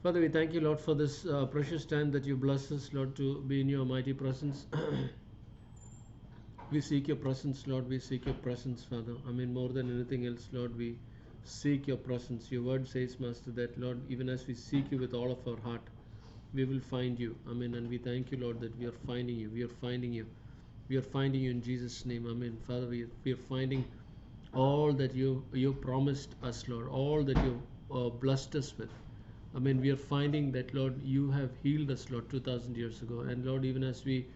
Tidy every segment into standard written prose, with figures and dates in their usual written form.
Father, we thank you, Lord, for this precious time that you bless us, Lord, to be in your mighty presence. We seek your presence, Lord. We seek your presence, Father. I mean, more than anything else, Lord, we seek your presence. Your word says, Master, that, Lord, even as we seek you with all of our heart, we will find you. Amen. And we thank you, Lord, that we are finding you. We are finding you. We are finding you in Jesus' name. Amen. Father, we are finding all that you promised us, Lord, all that you blessed us with. I mean, we are finding that, Lord, you have healed us, Lord, 2,000 years ago. And Lord, even as we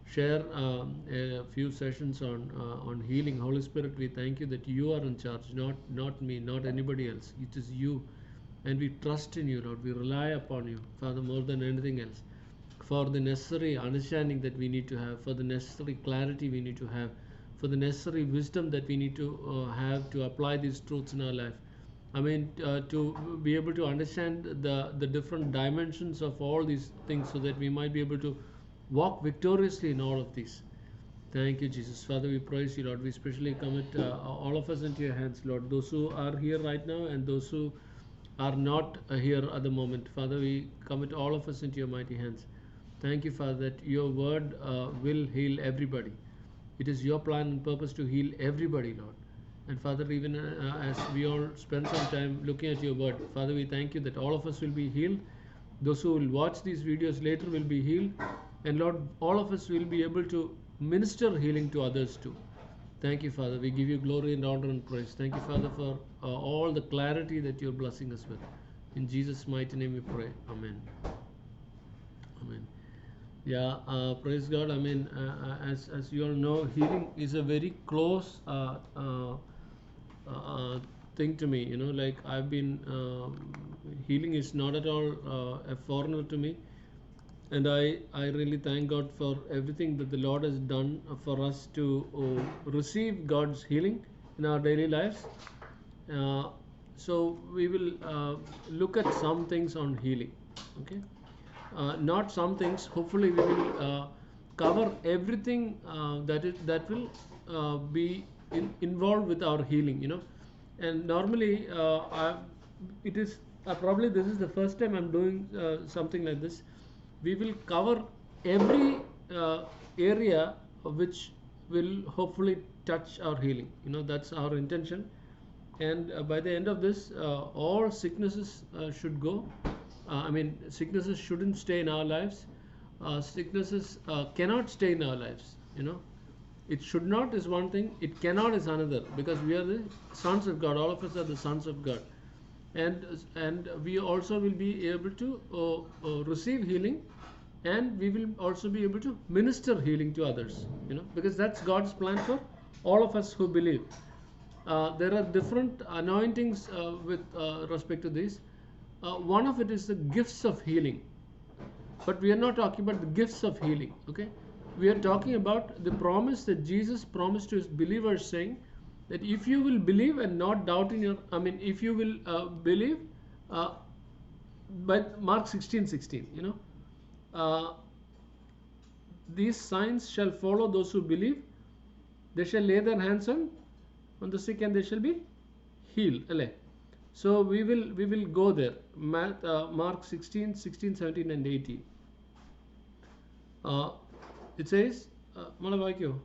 share a few sessions on healing, Holy Spirit, we thank you that you are in charge, not me, not anybody else. It is you, and we trust in you, Lord. We rely upon you, Father, more than anything else, for the necessary understanding that we need to have, for the necessary clarity we need to have, for the necessary wisdom that we need to have to apply these truths in our life. I mean, to be able to understand the different dimensions of all these things, so that we might be able to walk victoriously in all of these. Thank you, Jesus. Father, we praise you, Lord. We especially commit all of us into your hands, Lord. Those who are here right now and those who are not here at the moment. Father, we commit all of us into your mighty hands. Thank you, Father, that your word will heal everybody. It is your plan and purpose to heal everybody, Lord. And Father, even as we all spend some time looking at your word, Father, we thank you that all of us will be healed. Those who will watch these videos later will be healed. And Lord, all of us will be able to minister healing to others too. Thank you, Father. We give you glory and honor and praise. Thank you, Father, for all the clarity that you're blessing us with. In Jesus' mighty name we pray. Amen. Amen. Yeah, praise God. I mean, as you all know, healing is a very close thing to me. You know, like I've been healing is not at all a foreigner to me, and I really thank God for everything that the Lord has done for us to receive God's healing in our daily lives. Uh, so we will look at some things on healing. Okay, not some things. Hopefully, we will cover everything that will be involved with our healing. You know, and normally it is probably this is the first time I'm doing something like this. We will cover every area which will hopefully touch our healing. You know, that's our intention. And by the end of this, all sicknesses should go. I mean, sicknesses shouldn't stay in our lives. Sicknesses cannot stay in our lives. You know, it should not is one thing, it cannot is another, because we are the sons of God. All of us are the sons of God, and we also will be able to receive healing, and we will also be able to minister healing to others. You know, because that's God's plan for all of us who believe. There are different anointings with respect to this. One of it is the gifts of healing, but we are not talking about the gifts of healing. Okay, we are talking about the promise that Jesus promised to his believers, saying that if you will believe and not doubt in your, I mean, if you will believe, uh, but Mark 16:16, you know, uh, these signs shall follow those who believe. They shall lay their hands on the sick and they shall be healed. So we will go there. Mark 16, 17 and 18. It says, Malavakyo.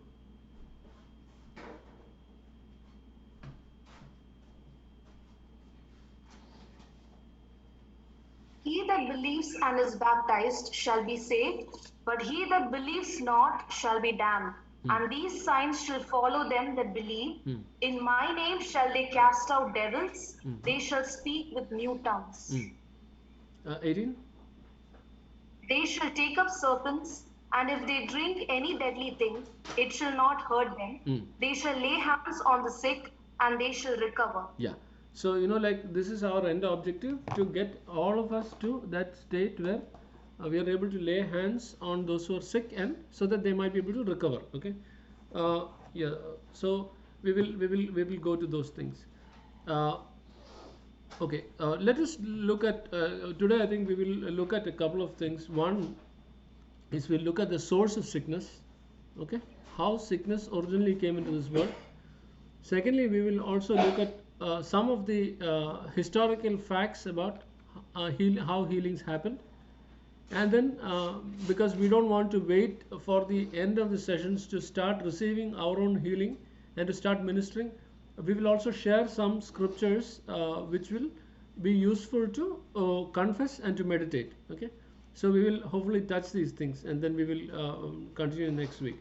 He that believes and is baptized shall be saved, but he that believes not shall be damned. And these signs shall follow them that believe. In my name shall they cast out devils, they shall speak with new tongues. 18. They shall take up serpents, and if they drink any deadly thing, it shall not hurt them. They shall lay hands on the sick, and they shall recover. Yeah. So, you know, like this is our end objective, to get all of us to that state where we are able to lay hands on those who are sick, and so that they might be able to recover. Okay. Yeah. So we will go to those things. Okay. Let us look at today. I think we will look at a couple of things. One is we'll look at the source of sickness. Okay. How sickness originally came into this world. Secondly, we will also look at some of the historical facts about how healings happen. And then, because we don't want to wait for the end of the sessions to start receiving our own healing and to start ministering, we will also share some scriptures which will be useful to confess and to meditate. Okay, so we will hopefully touch these things, and then we will continue next week.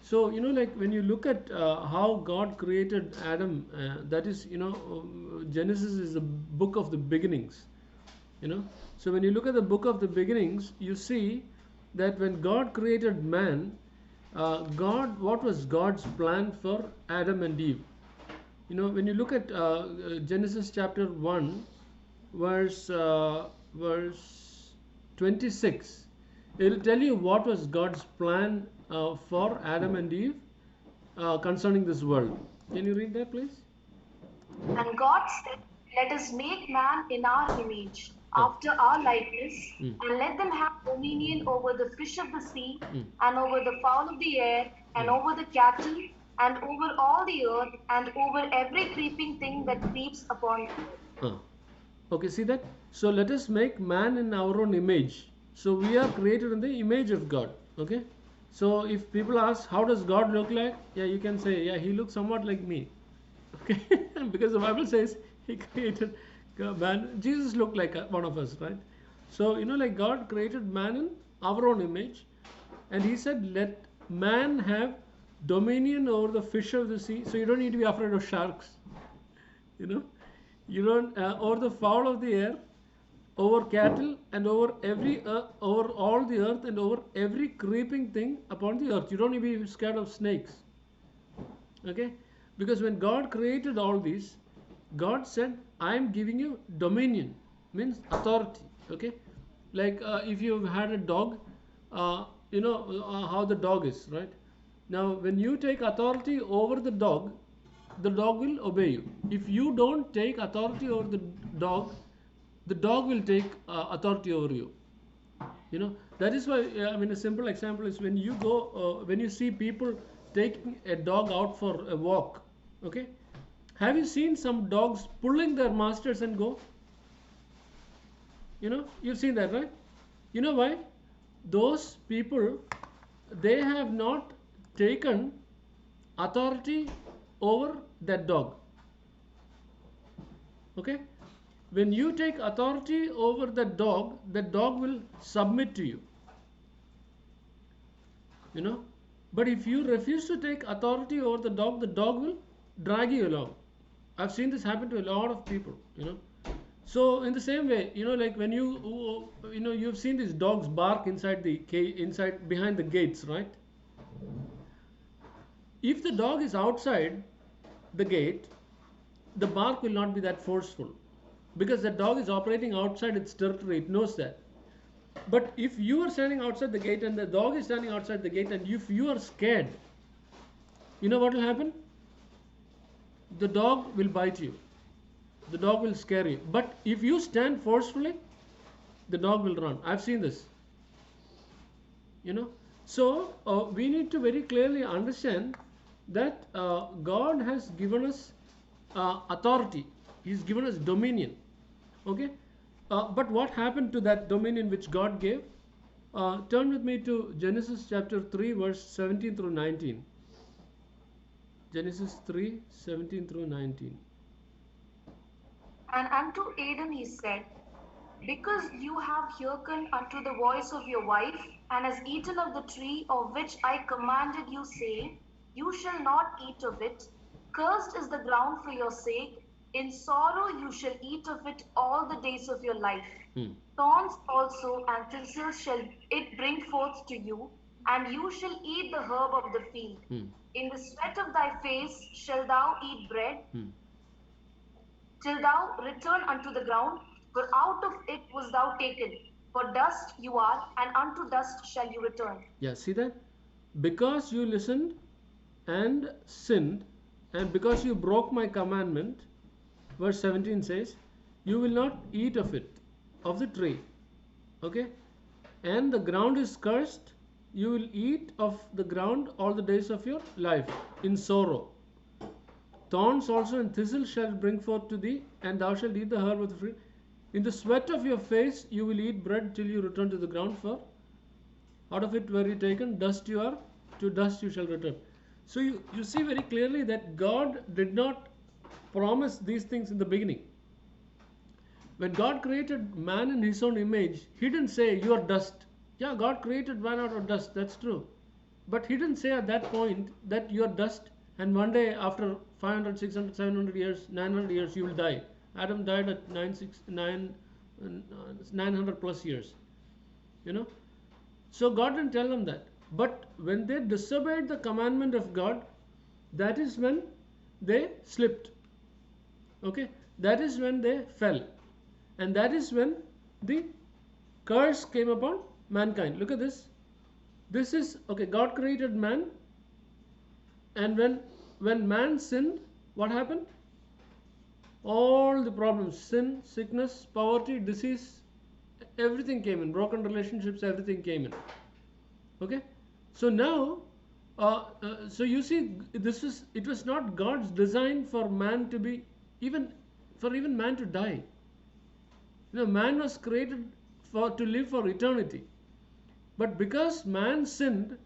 So, like when you look at how God created Adam, that is, Genesis is the book of the beginnings. So when you look at the book of the beginnings, you see that when God created man, what was God's plan for Adam and Eve? When you look at Genesis chapter 1, verse 26, it will tell you what was God's plan for Adam and Eve concerning this world. Can you read that, please? And God said, "Let us make man in our image, after our likeness, and let them have dominion over the fish of the sea, and over the fowl of the air, and over the cattle, and over all the earth, and over every creeping thing that creeps upon the earth." Okay, see that? So let us make man in our own image. So we are created in the image of God. Okay? So if people ask, how does God look like? Yeah, you can say, yeah, he looks somewhat like me. Okay? Because the Bible says he created man. Jesus looked like one of us, right? So, like God created man in our own image. And he said, let man have dominion over the fish of the sea. So you don't need to be afraid of sharks. You don't, over the fowl of the air, over cattle, and over over all the earth, and over every creeping thing upon the earth. You don't need to be scared of snakes. Okay? Because when God created all these, God said, I am giving you dominion, means authority. Okay? Like if you've had a dog, how the dog is, right? Now, when you take authority over the dog will obey you. If you don't take authority over the dog will take authority over you. That is why, a simple example is when you go, when you see people taking a dog out for a walk, okay? Have you seen some dogs pulling their masters and go? You've seen that, right? You know why? Those people, they have not taken authority over that dog. Okay? When you take authority over the dog will submit to you. But if you refuse to take authority over the dog will drag you along. I've seen this happen to a lot of people. So in the same way, like when you've seen these dogs bark inside behind the gates, right? If the dog is outside the gate, the bark will not be that forceful, because the dog is operating outside its territory. It knows that. But if you are standing outside the gate and the dog is standing outside the gate, and if you are scared, you know what will happen? The dog will bite you. The dog will scare you. But if you stand forcefully, the dog will run. I've seen this. So we need to very clearly understand that God has given us authority. He's given us dominion. Okay? But what happened to that dominion which God gave? Turn with me to Genesis chapter 3, verse 17 through 19. Genesis 3, 17 through 19. And unto Adam he said, Because you have hearkened unto the voice of your wife, and has eaten of the tree of which I commanded you, saying, You shall not eat of it. Cursed is the ground for your sake. In sorrow you shall eat of it all the days of your life. Thorns also and thistles shall it bring forth to you, and you shall eat the herb of the field. In the sweat of thy face shalt thou eat bread, till thou return unto the ground, for out of it was thou taken. For dust you are, and unto dust shall you return. Yeah, see that? Because you listened and sinned, and because you broke my commandment, verse 17 says, you will not eat of it, of the tree. Okay? And the ground is cursed. You will eat of the ground all the days of your life in sorrow. Thorns also and thistles shall bring forth to thee, and thou shalt eat the herb of the field. In the sweat of your face you will eat bread till you return to the ground, for out of it were you taken, dust you are, to dust you shall return. So you see very clearly that God did not promise these things in the beginning. When God created man in his own image, he didn't say you are dust. Yeah, God created man out of dust, that's true. But he didn't say at that point that you are dust and one day after 500, 600, 700 years, 900 years you will die. Adam died at 900 plus years. You know. So God didn't tell them that. But when they disobeyed the commandment of God, that is when they slipped. Okay. That is when they fell. And that is when the curse came upon mankind. Look at this. This is, okay, God created man. And when man sinned, what happened? All the problems, sin, sickness, poverty, disease, everything came in. Broken relationships, everything came in. Okay. So now, so you see, it was not God's design for man to be, even man to die. You know, man was created to live for eternity. But because man sinned,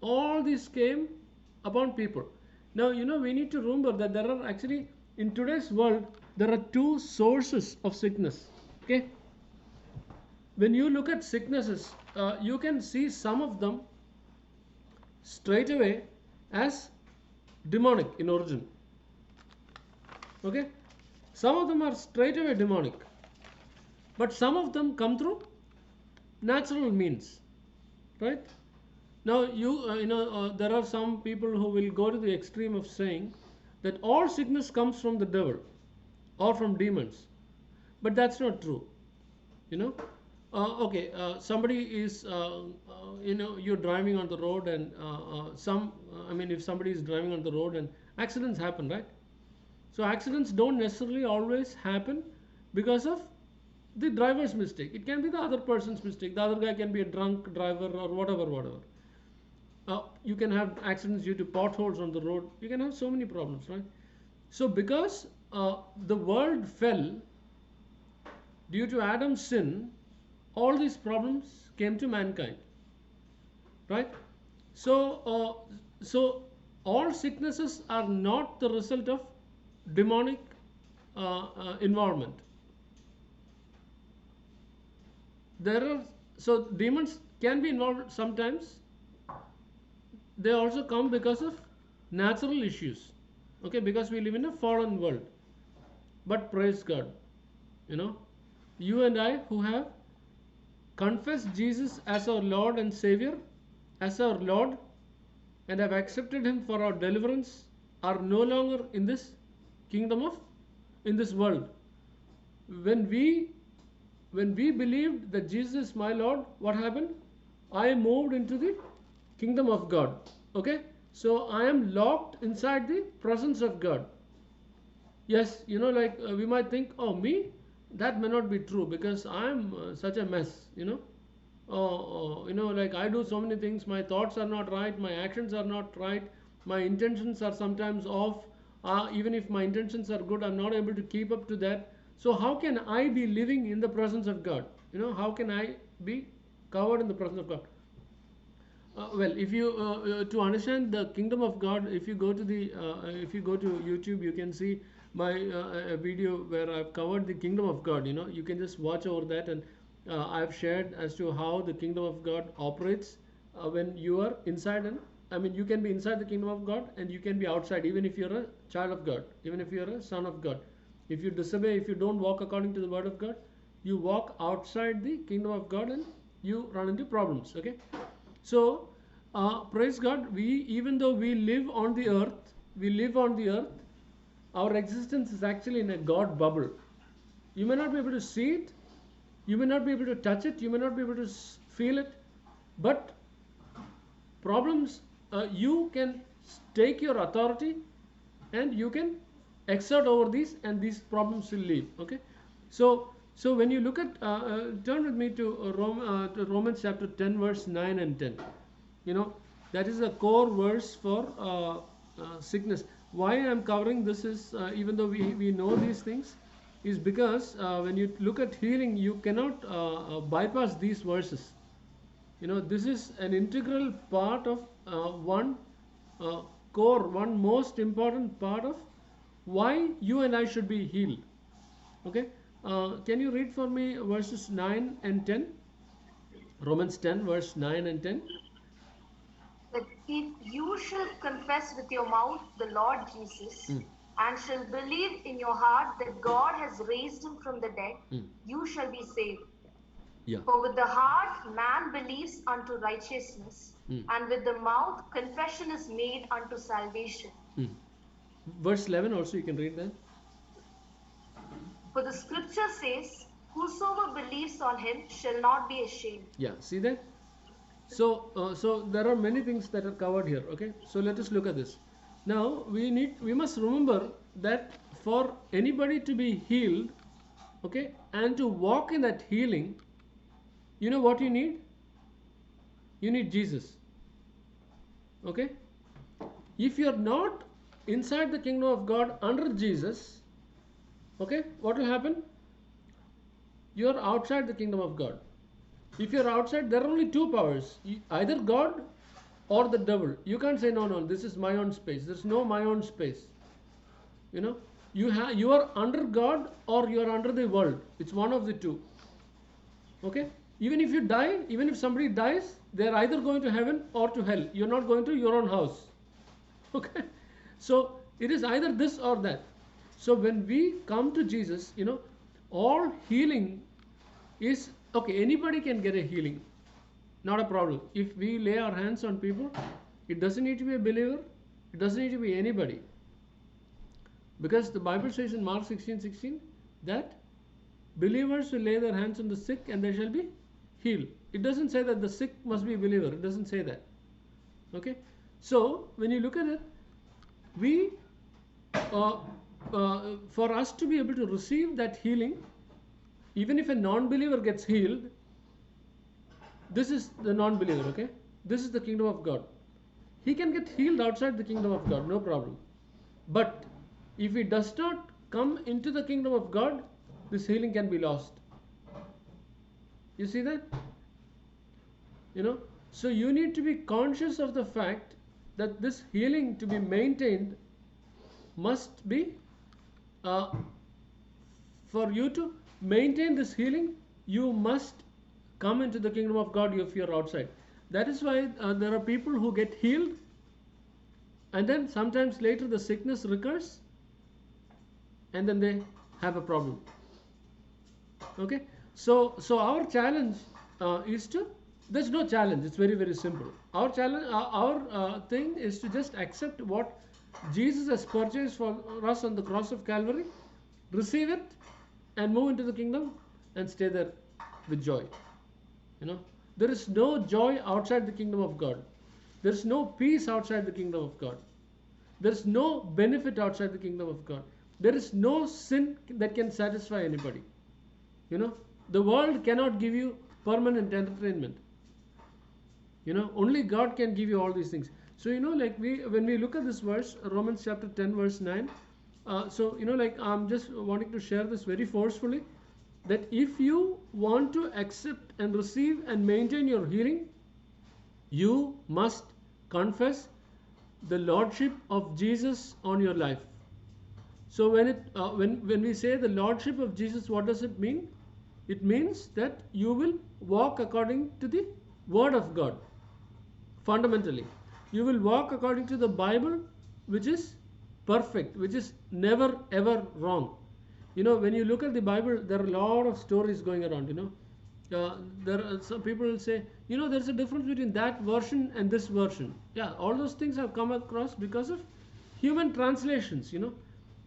all this came upon people. Now, you know, we need to remember that there are actually, in today's world, there are two sources of sickness. Okay. When you look at sicknesses, you can see some of them straight away as demonic in origin. Okay. Some of them are straight away demonic. But some of them come through natural means. Right. Now, there are some people who will go to the extreme of saying that all sickness comes from the devil or from demons. But that's not true. You know. Somebody is, you're driving on the road and if somebody is driving on the road and accidents happen, right? So accidents don't necessarily always happen because of the driver's mistake. It can be the other person's mistake. The other guy can be a drunk driver or whatever. You can have accidents due to potholes on the road. You can have so many problems, right? So because the world fell due to Adam's sin, all these problems came to mankind, right? So all sicknesses are not the result of demonic environment. So demons can be involved sometimes. They also come because of natural issues, okay? Because we live in a fallen world. But praise God, you and I who have confess Jesus as our Lord and Savior, as our Lord, and have accepted Him for our deliverance, are no longer in this in this world. When we believed that Jesus is my Lord, what happened? I moved into the kingdom of God. Okay? So I am locked inside the presence of God. Yes, we might think, oh, me? That may not be true because I'm such a mess, I do so many things, my thoughts are not right, my actions are not right, my intentions are sometimes off. Even if my intentions are good, I'm not able to keep up to that. So how can I be living in the presence of God? How can I be covered in the presence of God? Well, if you to understand the kingdom of God, if you go to YouTube, you can see my video where I've covered the kingdom of God. You can just watch over that, and I've shared as to how the kingdom of God operates when you are inside, and you can be inside the kingdom of God and you can be outside, even if you're a child of God, even if you're a son of God. If you disobey, if you don't walk according to the word of God, you walk outside the kingdom of God and you run into problems. Okay. So praise God, even though we live on the earth, our existence is actually in a God bubble. You may not be able to see it, you may not be able to touch it, you may not be able to feel it, but problems, you can take your authority and you can exert over these, and these problems will leave. Okay. So when you look at, turn with me to Romans chapter 10 verse 9 and 10. That is a core verse for sickness. Why I am covering this is, even though we know these things, is because when you look at healing, you cannot bypass these verses. This is an integral part of one uh, core, one most important part of why you and I should be healed. Okay, can you read for me verses 9 and 10? Romans 10, verse 9 and 10. That if you shall confess with your mouth the Lord Jesus, and shall believe in your heart that God has raised him from the dead, you shall be saved. Yeah. For with the heart man believes unto righteousness, and with the mouth confession is made unto salvation. Verse 11 also you can read that. For the scripture says, whosoever believes on him shall not be ashamed. Yeah, see that? So there are many things that are covered here. Okay, so let us look at this. Now we must remember that for anybody to be healed, okay, and to walk in that healing, you know what you need? You need Jesus. Okay, if you are not inside the kingdom of God under Jesus, okay, what will happen? You are outside the kingdom of God. If you are outside, there are only two powers, either God or the devil. You can't say no, this is my own space. There's no my own space. You are under God or you are under the world. It's one of the two. Okay, even if you die, even if somebody dies, they are either going to heaven or to hell. You're not going to your own house. Okay, so it is either this or that. So when we come to Jesus, all healing is okay. Anybody can get a healing, not a problem. If we lay our hands on people, it doesn't need to be a believer, it doesn't need to be anybody, because the Bible says in Mark 16:16 that believers will lay their hands on the sick and they shall be healed. It doesn't say that the sick must be a believer. It doesn't say that. Okay, so when you look at it, we for us to be able to receive that healing, even if a non-believer gets healed, this is the non-believer, okay? This is the kingdom of God. He can get healed outside the kingdom of God, no problem. But if he does not come into the kingdom of God, this healing can be lost. You see that? So you need to be conscious of the fact that this healing to be maintained must be, for you to maintain this healing, you must come into the kingdom of God if you are outside. That is why there are people who get healed and then sometimes later the sickness recurs and then they have a problem. Okay, so our challenge is to, there's no challenge, it's very, very simple. Our challenge, our thing is to just accept what Jesus has purchased for us on the cross of Calvary, receive it and move into the kingdom and stay there with joy. There is no joy outside the kingdom of God. There is no peace outside the kingdom of God. There is no benefit outside the kingdom of God. There is no sin that can satisfy anybody. The world cannot give you permanent entertainment. Only God can give you all these things. So when we look at this verse, Romans chapter 10 verse 9, I'm just wanting to share this very forcefully, that if you want to accept and receive and maintain your healing, you must confess the lordship of Jesus on your life. So when we say the lordship of Jesus, what does it mean? It means that you will walk according to the word of God. Fundamentally, you will walk according to the Bible, which is perfect, which is never ever wrong. When you look at the Bible, there are a lot of stories going around. There are some people will say, there's a difference between that version and this version. Yeah, all those things have come across because of human translations.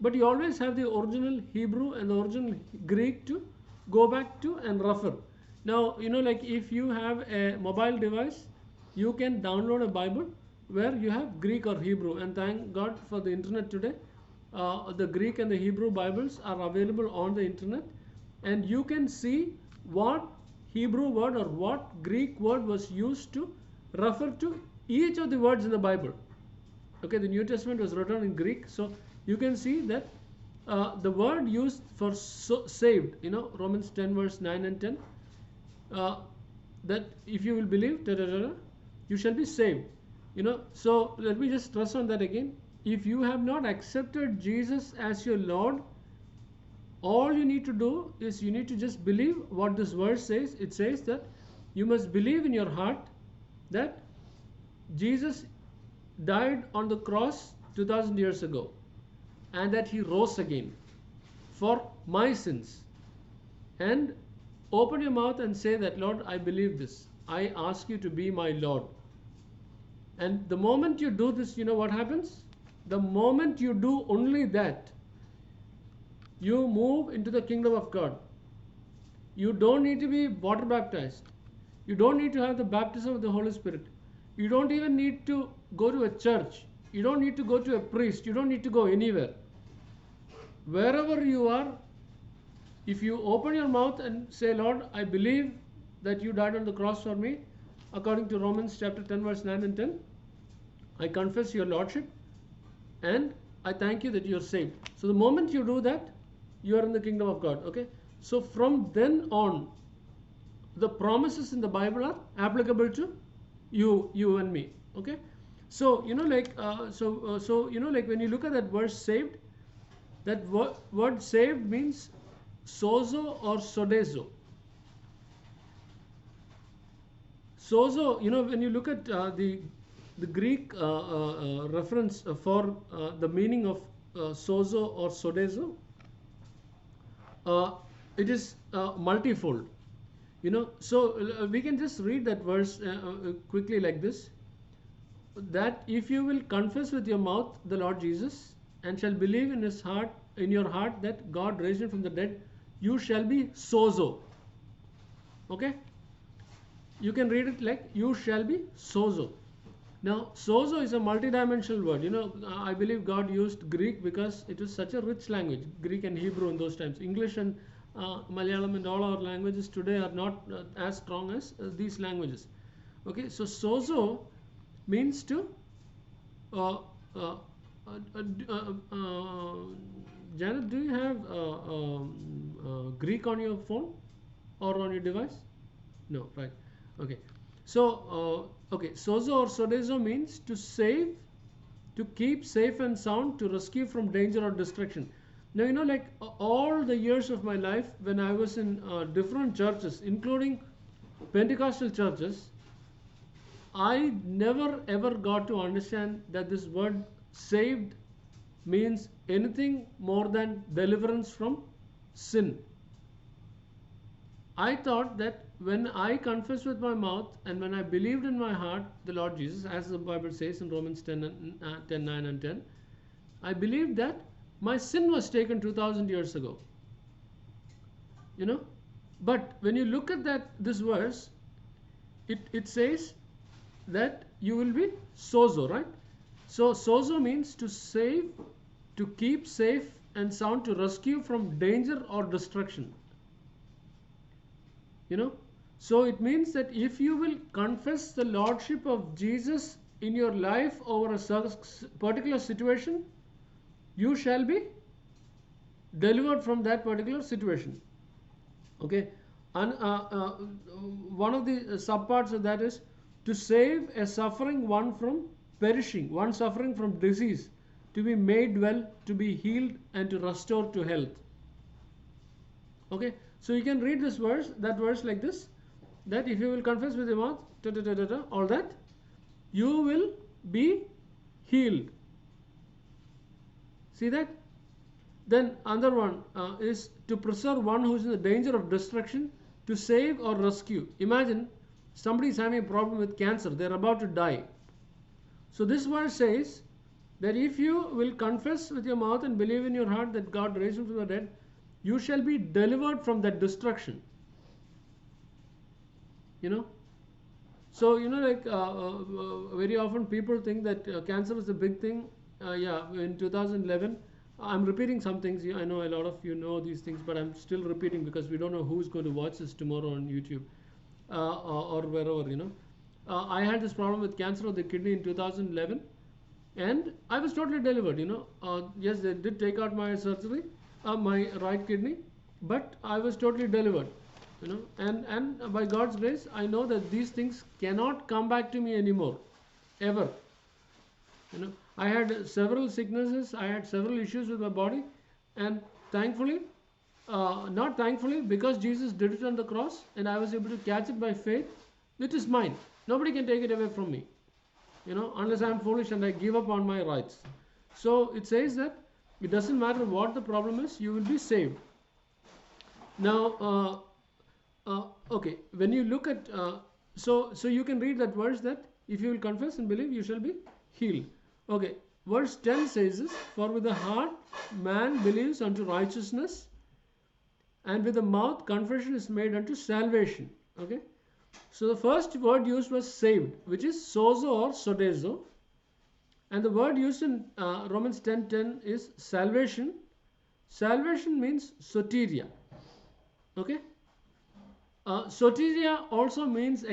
But you always have the original Hebrew and the original Greek to go back to and refer. Now, if you have a mobile device, you can download a Bible where you have Greek or Hebrew, and thank God for the internet today. The Greek and the Hebrew Bibles are available on the internet, and you can see what Hebrew word or what Greek word was used to refer to each of the words in the Bible. Okay, the New Testament was written in Greek, so you can see that the word used for saved, Romans 10 verse 9 and 10, that if you will believe, you shall be saved. So let me just stress on that again. If you have not accepted Jesus as your Lord, all you need to do is you need to just believe what this verse says. It says that you must believe in your heart that Jesus died on the cross 2000 years ago and that he rose again for my sins. And open your mouth and say that, Lord, I believe this. I ask you to be my Lord. And the moment you do this, you know what happens? The moment you do only that, you move into the kingdom of God. You don't need to be water baptized. You don't need to have the baptism of the Holy Spirit. You don't even need to go to a church. You don't need to go to a priest. You don't need to go anywhere. Wherever you are, if you open your mouth and say, Lord, I believe that you died on the cross for me, according to Romans chapter 10 verse 9 and 10, I confess your Lordship and I thank you that you are saved. So the moment you do that, you are in the kingdom of God. Okay. So from then on, the promises in the Bible are applicable to you and me. Okay. So like when you look at that verse saved, that word saved means sozo or sodezo. Sozo, when you look at the Greek reference for the meaning of sozo or sodezo, it is multifold. So we can just read that verse quickly like this: that if you will confess with your mouth the Lord Jesus and shall believe in your heart that God raised him from the dead, you shall be sozo. Okay? You can read it like you shall be sozo. Now, sozo is a multidimensional word. I believe God used Greek because it was such a rich language, Greek and Hebrew in those times. English and Malayalam and all our languages today are not as strong as these languages. Okay, so sozo means to Janet, do you have Greek on your phone or on your device? No, right. Okay. So, sozo or sodezo means to save, to keep safe and sound, to rescue from danger or destruction. Now, like all the years of my life when I was in different churches, including Pentecostal churches, I never ever got to understand that this word saved means anything more than deliverance from sin. I thought that when I confessed with my mouth and when I believed in my heart the Lord Jesus, as the Bible says in Romans 10, 9 and 10, I believed that my sin was taken 2000 years ago. But when you look at this verse, it says that you will be sozo, right? So sozo means to save, to keep safe and sound, to rescue from danger or destruction. So it means that if you will confess the Lordship of Jesus in your life over a particular situation, you shall be delivered from that particular situation. Okay. And one of the subparts of that is to save a suffering one from perishing, one suffering from disease, to be made well, to be healed, and to restore to health. Okay. So you can read that verse like this, that if you will confess with your mouth, all that, you will be healed. See that? Then another one is to preserve one who is in the danger of destruction, to save or rescue. Imagine somebody is having a problem with cancer, they are about to die. So this verse says that if you will confess with your mouth and believe in your heart that God raised him from the dead, you shall be delivered from that destruction. So like very often people think that cancer is a big thing. In 2011, I'm repeating some things. I know a lot of you know these things, but I'm still repeating because we don't know who's going to watch this tomorrow on YouTube or wherever. I had this problem with cancer of the kidney in 2011, and I was totally delivered. Yes, they did take out my surgery, my right kidney, but I was totally delivered. And by God's grace, I know that these things cannot come back to me anymore, ever. I had several sicknesses, I had several issues with my body, and thankfully, not thankfully, because Jesus did it on the cross and I was able to catch it by faith, it is mine. Nobody can take it away from me, unless I'm foolish and I give up on my rights. So it says that it doesn't matter what the problem is, you will be saved. Now, okay, when you look at, so you can read that verse that if you will confess and believe, you shall be healed. Okay, verse 10 says this, for with the heart man believes unto righteousness, and with the mouth confession is made unto salvation. Okay, so the first word used was saved, which is sozo or sodezo, and the word used in Romans 10:10 is salvation. Salvation means soteria. Okay, soteria also means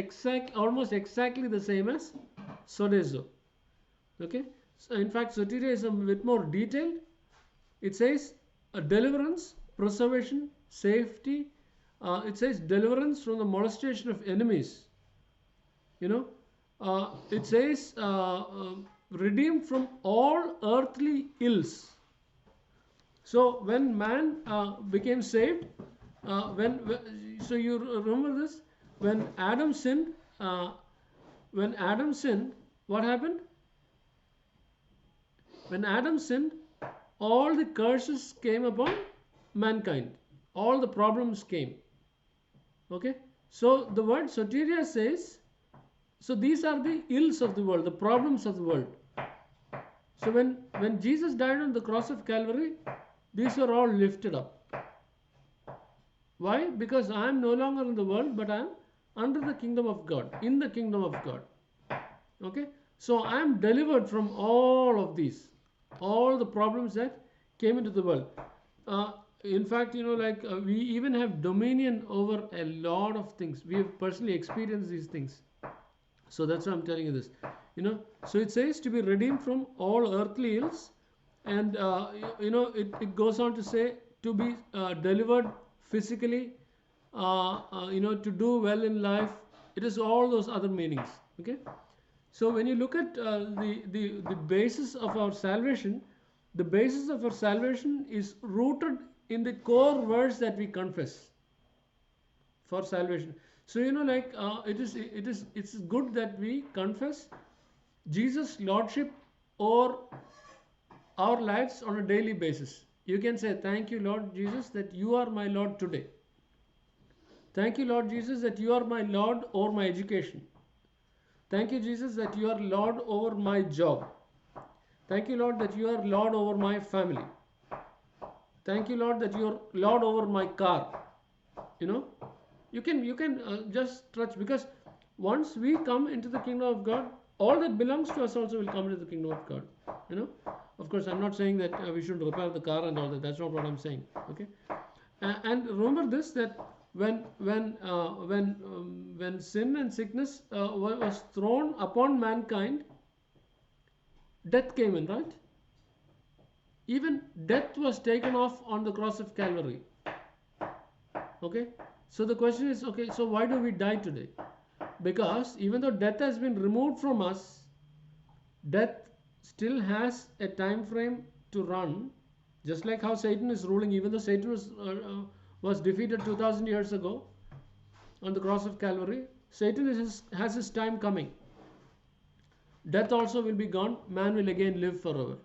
almost exactly the same as sodezo. Okay, so in fact soteria is a bit more detailed. It says a deliverance, preservation, safety. It says deliverance from the molestation of enemies. It says redeemed from all earthly ills. So when man became saved, so you remember this, when Adam sinned, what happened? When Adam sinned, all the curses came upon mankind. All the problems came. Okay? So the word soteria says, so these are the ills of the world, the problems of the world. So when Jesus died on the cross of Calvary, these are all lifted up. Why? Because I am no longer in the world, but I am under the kingdom of God, in the kingdom of God. Okay? So I am delivered from all of these, all the problems that came into the world. In fact, we even have dominion over a lot of things. We have personally experienced these things. So that's why I'm telling you this. So it says to be redeemed from all earthly ills, and it goes on to say to be delivered physically, to do well in life. It is all those other meanings. Okay. So when you look at the basis of our salvation, the basis of our salvation is rooted in the core verse that we confess for salvation. So it's good that we confess Jesus' lordship over our lives on a daily basis. You can say, thank you, Lord Jesus, that you are my Lord today. Thank you, Lord Jesus, that you are my Lord over my education. Thank you, Jesus, that you are Lord over my job. Thank you, Lord, that you are Lord over my family. Thank you, Lord, that you are Lord over my car. You can just trust, because once we come into the kingdom of God, all that belongs to us also will come into the kingdom of God. Of course, I'm not saying that we should repair the car and all that. That's not what I'm saying. Okay, and remember this, that when sin and sickness was thrown upon mankind, death came in, right? Even death was taken off on the cross of Calvary. Okay, so the question is, okay, so why do we die today? Because even though death has been removed from us, death still has a time frame to run, just like how Satan is ruling. Even though Satan was defeated 2000 years ago on the cross of Calvary, Satan has his time coming. Death also will be gone. Man will again live forever.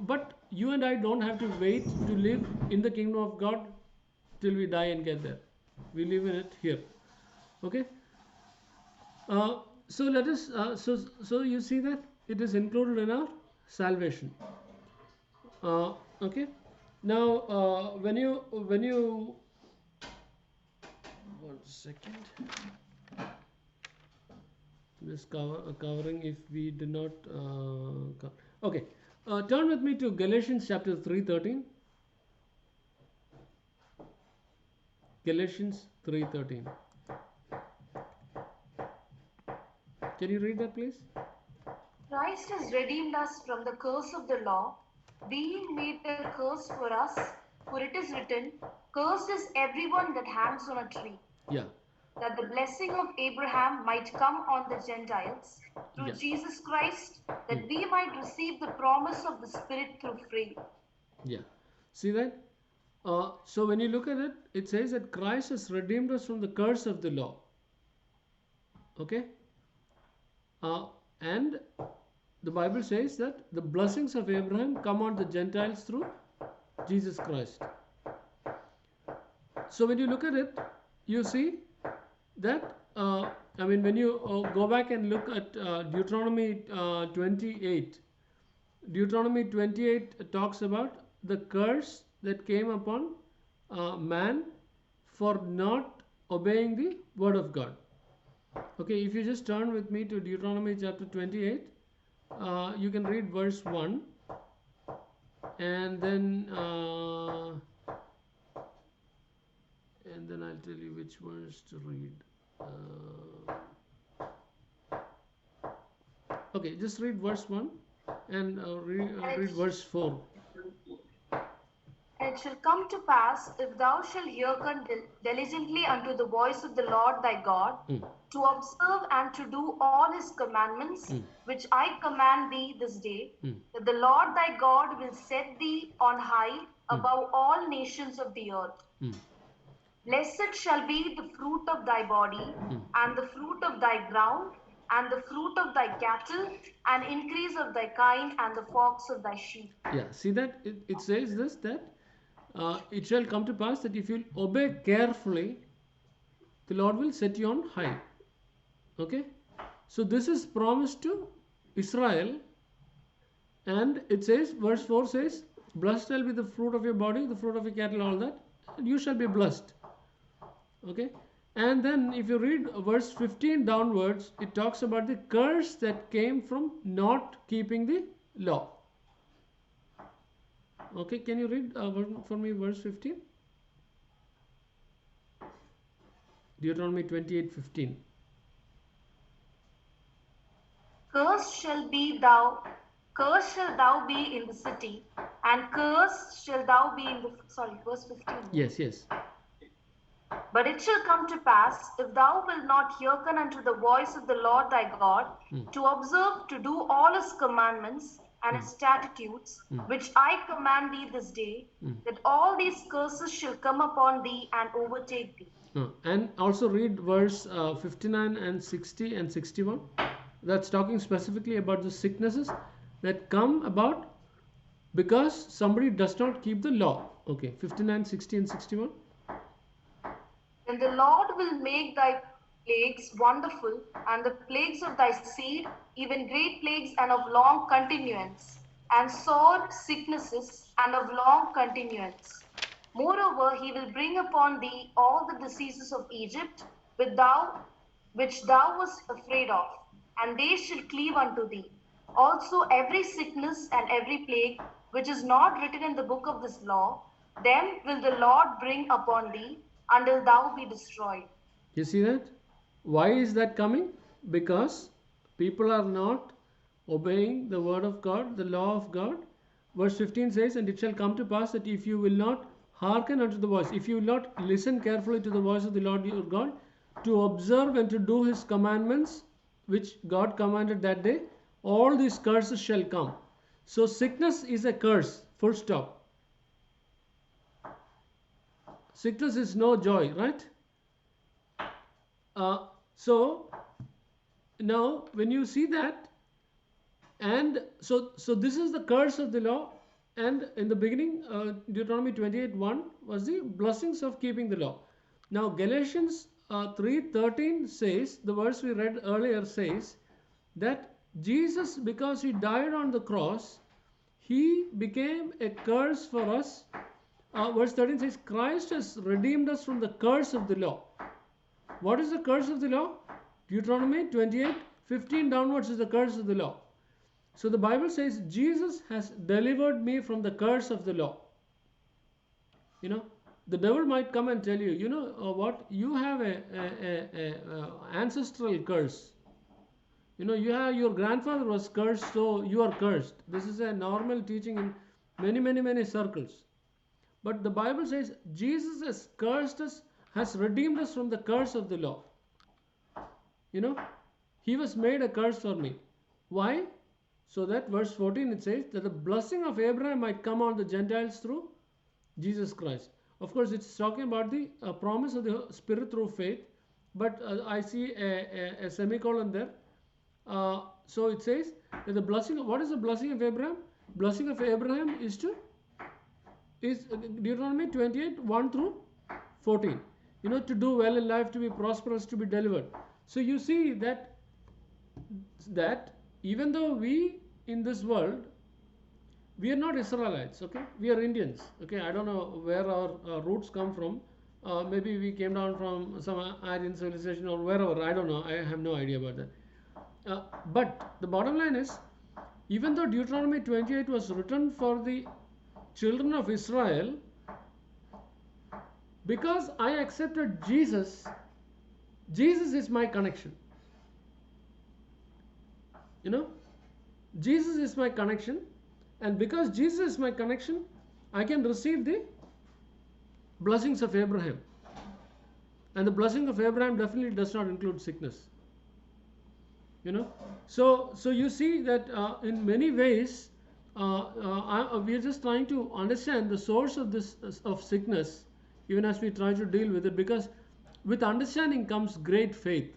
But you and I don't have to wait to live in the kingdom of God till we die and get there. We live in it here. Okay. So let us. So you see that it is included in our salvation. Okay. Now, when you 1 second. This covering if we did not okay, turn with me to Galatians chapter 3:13. Galatians 3:13. Can you read that, please? Christ has redeemed us from the curse of the law, being made a curse for us, for it is written, "Cursed is everyone that hangs on a tree," Yeah. that the blessing of Abraham might come on the Gentiles through Yeah. Jesus Christ, that we might receive the promise of the Spirit through faith. Yeah. See that? So when you look at it, it says that Christ has redeemed us from the curse of the law. Okay? And the Bible says that the blessings of Abraham come on the Gentiles through Jesus Christ. So when you look at it, you see that, when you go back and look at Deuteronomy 28, Deuteronomy 28 talks about the curse that came upon man for not obeying the word of God. Okay, if you just turn with me to Deuteronomy chapter 28, you can read verse 1, and then I'll tell you which verse to read. Okay, just read verse 1 and read verse 4. And it shall come to pass, if thou shalt hearken diligently unto the voice of the Lord thy God, to observe and to do all his commandments, which I command thee this day, that the Lord thy God will set thee on high above all nations of the earth. Blessed shall be the fruit of thy body, and the fruit of thy ground, and the fruit of thy cattle, and increase of thy kind, and the flocks of thy sheep. Yeah, see that it says this, that it shall come to pass that if you obey carefully, the Lord will set you on high. Okay, so this is promised to Israel, and it says, verse 4 says, blessed shall be the fruit of your body, the fruit of your cattle, all that, and you shall be blessed. Okay, and then if you read verse 15 downwards, it talks about the curse that came from not keeping the law. Okay, can you read for me verse 15? Deuteronomy 28:15. Cursed shall thou be in the city, and cursed shall thou be in the, verse 15. Yes. But it shall come to pass, if thou wilt not hearken unto the voice of the Lord thy God, to observe to do all his commandments and his statutes, which I command thee this day, that all these curses shall come upon thee and overtake thee. And also read verse 59 and 60 and 61. That's talking specifically about the sicknesses that come about because somebody does not keep the law. Okay, 59, 60 and 61. And the Lord will make thy plagues wonderful, and the plagues of thy seed, even great plagues and of long continuance, and sore sicknesses and of long continuance. Moreover, he will bring upon thee all the diseases of Egypt, which thou wast afraid of, and they shall cleave unto thee. Also every sickness and every plague which is not written in the book of this law, them will the Lord bring upon thee, until thou be destroyed. You see that? Why is that coming? Because people are not obeying the word of God, the law of God. Verse 15 says, and it shall come to pass that if you will not hearken unto the voice, if you will not listen carefully to the voice of the Lord your God, to observe and to do his commandments, which God commanded that day, all these curses shall come. So sickness is a curse, full stop. Sickness is no joy, right? So now when you see that, and so this is the curse of the law, and in the beginning Deuteronomy 28:1 was the blessings of keeping the law. Now Galatians 3:13 says, the verse we read earlier says that Jesus, because he died on the cross, he became a curse for us. Verse 13 says, Christ has redeemed us from the curse of the law. What is the curse of the law? Deuteronomy 28:15 downwards is the curse of the law. So the Bible says Jesus has delivered me from the curse of the law. You know, the devil might come and tell you, what? You have a ancestral curse. Your grandfather was cursed, so you are cursed. This is a normal teaching in many, many, many circles. But the Bible says Jesus has cursed us, has redeemed us from the curse of the law. He was made a curse for me. Why? So that verse 14 it says that the blessing of Abraham might come on the Gentiles through Jesus Christ. Of course, it's talking about the promise of the Spirit through faith, but I see a semicolon there. So it says that the blessing. What is the blessing of Abraham? Blessing of Abraham is Deuteronomy 28 1 through 14. To do well in life, to be prosperous, to be delivered. So you see that even though we in this world, we are not Israelites, okay? We are Indians, okay? I don't know where our roots come from. Maybe we came down from some Aryan civilization or wherever. I don't know. I have no idea about that. But the bottom line is, even though Deuteronomy 28 was written for the children of Israel, because I accepted Jesus, Jesus is my connection. Jesus is my connection, and because Jesus is my connection, I can receive the blessings of Abraham. And the blessing of Abraham definitely does not include sickness. So you see that in many ways we are just trying to understand the source of sickness, even as we try to deal with it, because with understanding comes great faith.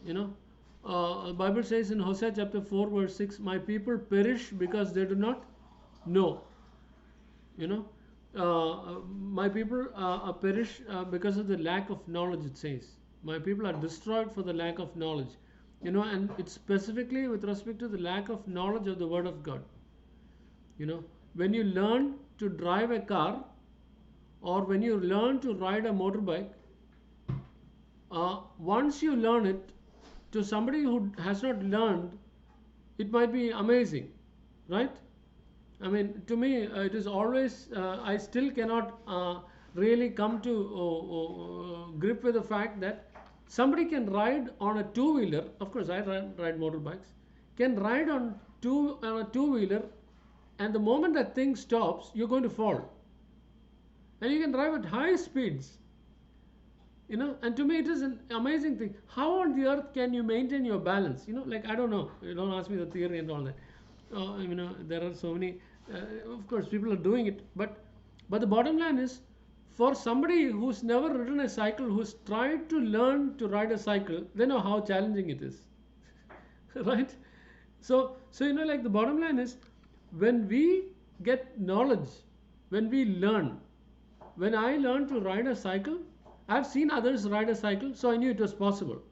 The Bible says in Hosea chapter 4 verse 6, my people perish because they do not know. My people perish because of the lack of knowledge, it says. My people are destroyed for the lack of knowledge. And it's specifically with respect to the lack of knowledge of the Word of God. When you learn to drive a car, or when you learn to ride a motorbike, once you learn it, to somebody who has not learned, it might be amazing, right? I mean, to me, it is always, I still cannot really come to grip with the fact that somebody can ride on a two-wheeler. Of course, I ride motorbikes. Can ride on a two-wheeler, and the moment that thing stops, you're going to fall. And you can drive at high speeds. And to me it is an amazing thing. How on the earth can you maintain your balance? Like, I don't know. You don't ask me the theory and all that. There are so many. Of course, people are doing it, but the bottom line is, for somebody who's never ridden a cycle, who's tried to learn to ride a cycle, they know how challenging it is, right? So like the bottom line is, when we get knowledge, when we learn, when I learned to ride a cycle, I've seen others ride a cycle, so I knew it was possible.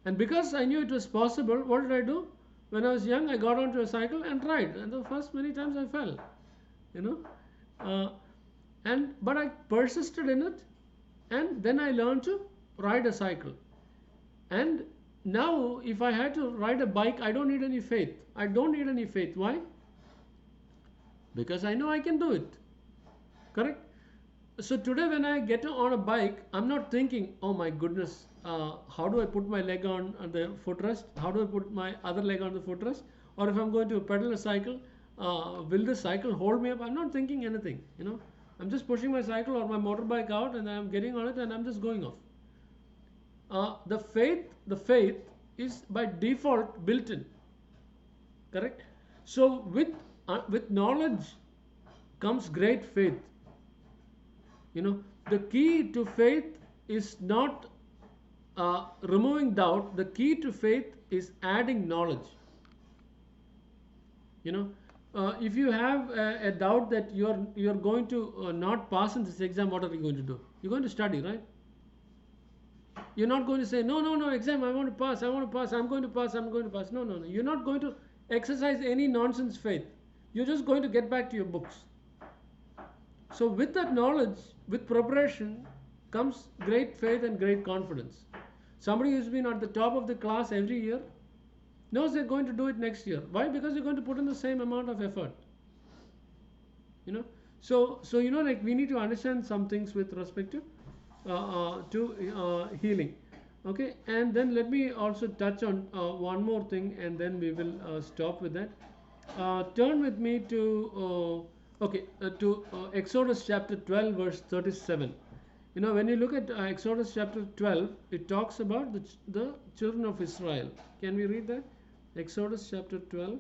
And because I knew it was possible, what did I do? When I was young, I got onto a cycle and ride. And the first many times I fell, but I persisted in it, and then I learned to ride a cycle. And now, if I had to ride a bike, I don't need any faith. I don't need any faith. Why? Because I know I can do it. Correct? So today when I get on a bike, I'm not thinking, oh my goodness, how do I put my leg on the footrest? How do I put my other leg on the footrest? Or if I'm going to pedal a cycle, will this cycle hold me up? I'm not thinking anything, I'm just pushing my cycle or my motorbike out, and I'm getting on it and I'm just going off. The faith is by default built in. Correct? So with knowledge comes great faith. The key to faith is not removing doubt. The key to faith is adding knowledge. If you have a doubt that you're going to not pass in this exam, what are you going to do? You're going to study, right? You're not going to say, no, exam, I want to pass, I'm going to pass. No. You're not going to exercise any nonsense faith. You're just going to get back to your books. So with that knowledge, with preparation, comes great faith and great confidence. Somebody who's been at the top of the class every year knows they're going to do it next year. Why? Because you're going to put in the same amount of effort. So like we need to understand some things with respect to healing. Okay, and then let me also touch on one more thing, and then we will stop with that. Turn with me to Exodus chapter 12, verse 37. You know, when you look at Exodus chapter 12, it talks about the children of Israel. Can we read that? Exodus chapter 12,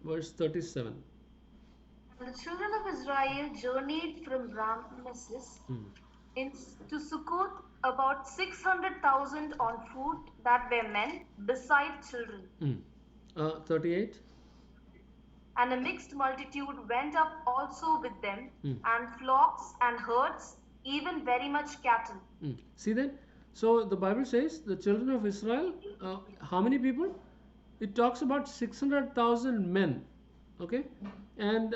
verse 37. And the children of Israel journeyed from Ramesses to Succoth, about 600,000 on foot that were men, beside children. 38. And a mixed multitude went up also with them, and flocks and herds, even very much cattle. See that? So the Bible says the children of Israel, how many people? It talks about 600,000 men. Okay? And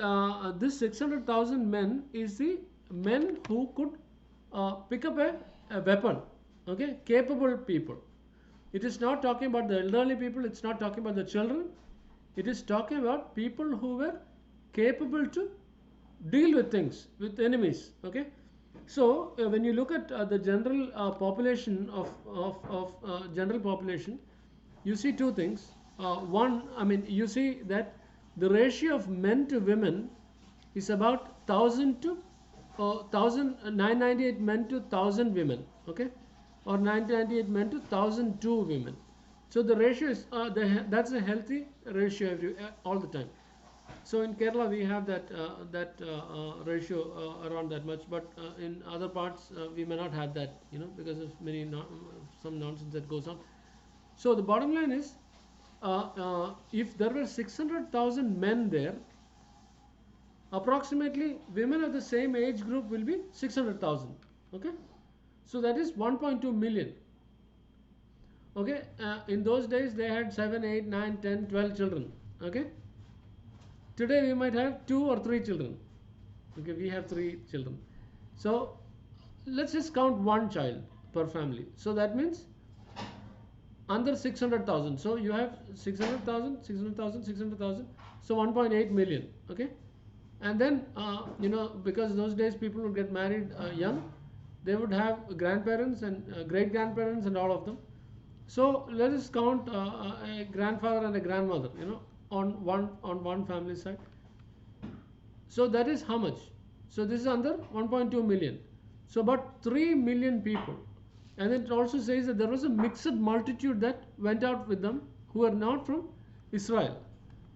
this 600,000 men is the men who could pick up a weapon. Okay? Capable people. It is not talking about the elderly people, it's not talking about the children. It is talking about people who were capable to deal with things, with enemies. Okay? So when you look at the general population of general population, you see two things. One, I mean, you see that the ratio of men to women is about 1,000 to 998 men to 1,000 women. Okay, or 998 men to 1,002 women. So the ratio is that's a healthy ratio all the time. So in Kerala we have that ratio around that much, but in other parts we may not have that, you know, because of some nonsense that goes on. So the bottom line is, if there were 600,000 men there, approximately women of the same age group will be 600,000. Okay, so that is 1.2 million. Okay, in those days they had 7, 8, 9, 10, 12 children. Okay, today we might have 2 or 3 children. Okay, we have 3 children. So let's just count one child per family. So that means under 600,000. So you have 600,000, 600,000, 600,000. So 1.8 million. Okay, and then you know, because those days people would get married young, they would have grandparents and great grandparents and all of them. So let us count a grandfather and a grandmother, you know, on one family side. So that is how much? So this is under 1.2 million. So about 3 million people. And it also says that there was a mixed multitude that went out with them who are not from Israel.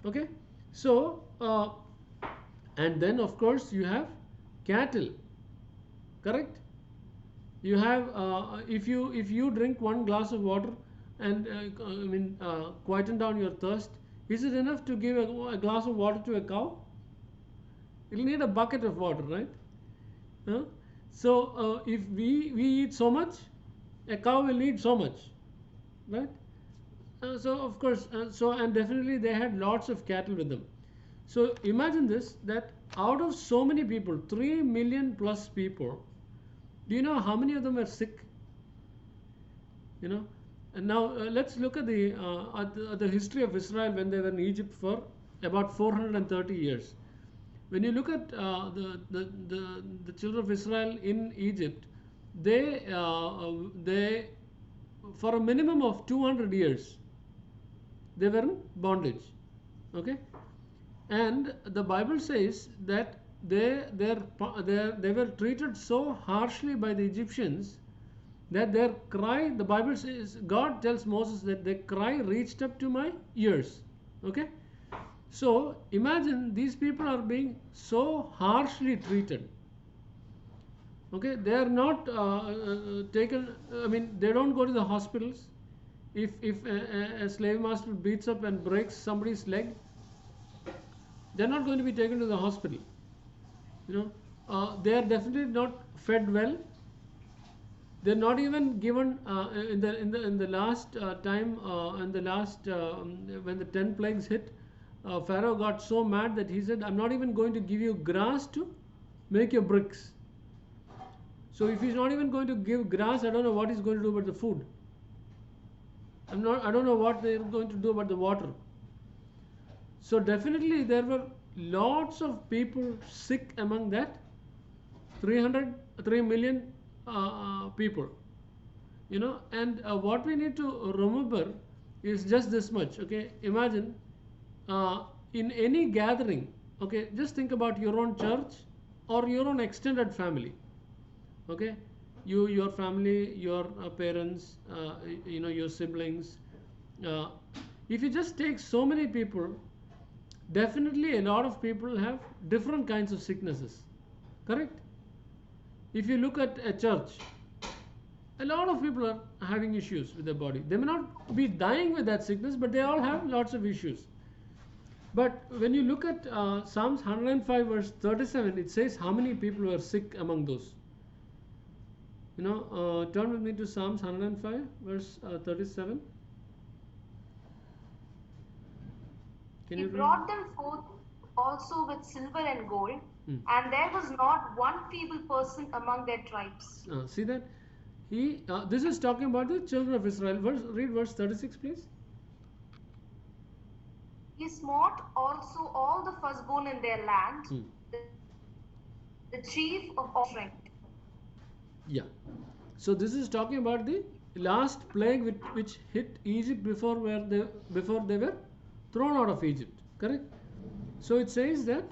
Okay, so and then of course you have cattle. Correct? You have if you drink one glass of water and quieten down your thirst, is it enough to give a glass of water to a cow? It'll need a bucket of water, right? So if we eat so much, a cow will need so much, right? So of course, and definitely they had lots of cattle with them. So imagine this, that out of so many people, 3 million plus people, do you know how many of them are sick? You know, and now let's look at the history of Israel when they were in Egypt for about 430 years. When you look at the children of Israel in Egypt, they for a minimum of 200 years they were in bondage. Okay, and the Bible says that they were treated so harshly by the Egyptians that their cry, the Bible says, God tells Moses that their cry reached up to my ears. Okay, so imagine these people are being so harshly treated. Okay, they are not taken, I mean, they don't go to the hospitals. If a slave master beats up and breaks somebody's leg, they're not going to be taken to the hospital. You know, they are definitely not fed well. They're not even given in the last time in the last when the 10 plagues hit, Pharaoh got so mad that he said, I'm not even going to give you grass to make your bricks. So if he's not even going to give grass, I don't know what he's going to do about the food. I don't know what they're going to do about the water. So definitely there were lots of people sick among that 3 million people, and what we need to remember is just this much. Okay, imagine in any gathering. Okay, just think about your own church or your own extended family. Okay, your family, your parents, your siblings. uh, if you just take so many people, definitely a lot of people have different kinds of sicknesses, correct? If you look at a church, a lot of people are having issues with their body. They may not be dying with that sickness, but they all have lots of issues. But when you look at Psalms 105 verse 37, it says how many people were sick among those. Turn with me to Psalms 105 verse 37. He brought them forth also with silver and gold, and there was not one feeble person among their tribes. See that? This is talking about the children of Israel. Read verse 36, please. He smote also all the firstborn in their land, the chief of all strength. Yeah. So this is talking about the last plague which hit Egypt before they were thrown out of Egypt. Correct? So it says that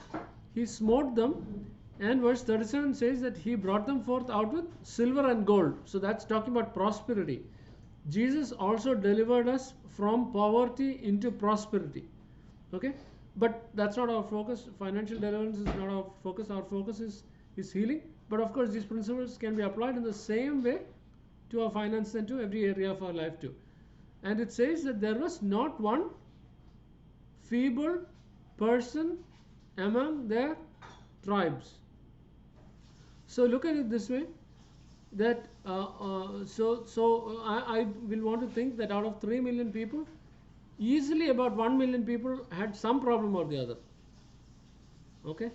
he smote them, and verse 37 says that he brought them forth out with silver and gold. So that's talking about prosperity. Jesus also delivered us from poverty into prosperity. Okay? But that's not our focus. Financial deliverance is not our focus. Our focus is healing. But of course, these principles can be applied in the same way to our finance and to every area of our life too. And it says that there was not one feeble person among their tribes. So look at it this way, that I will want to think that out of 3 million people, easily about 1 million people had some problem or the other. Okay,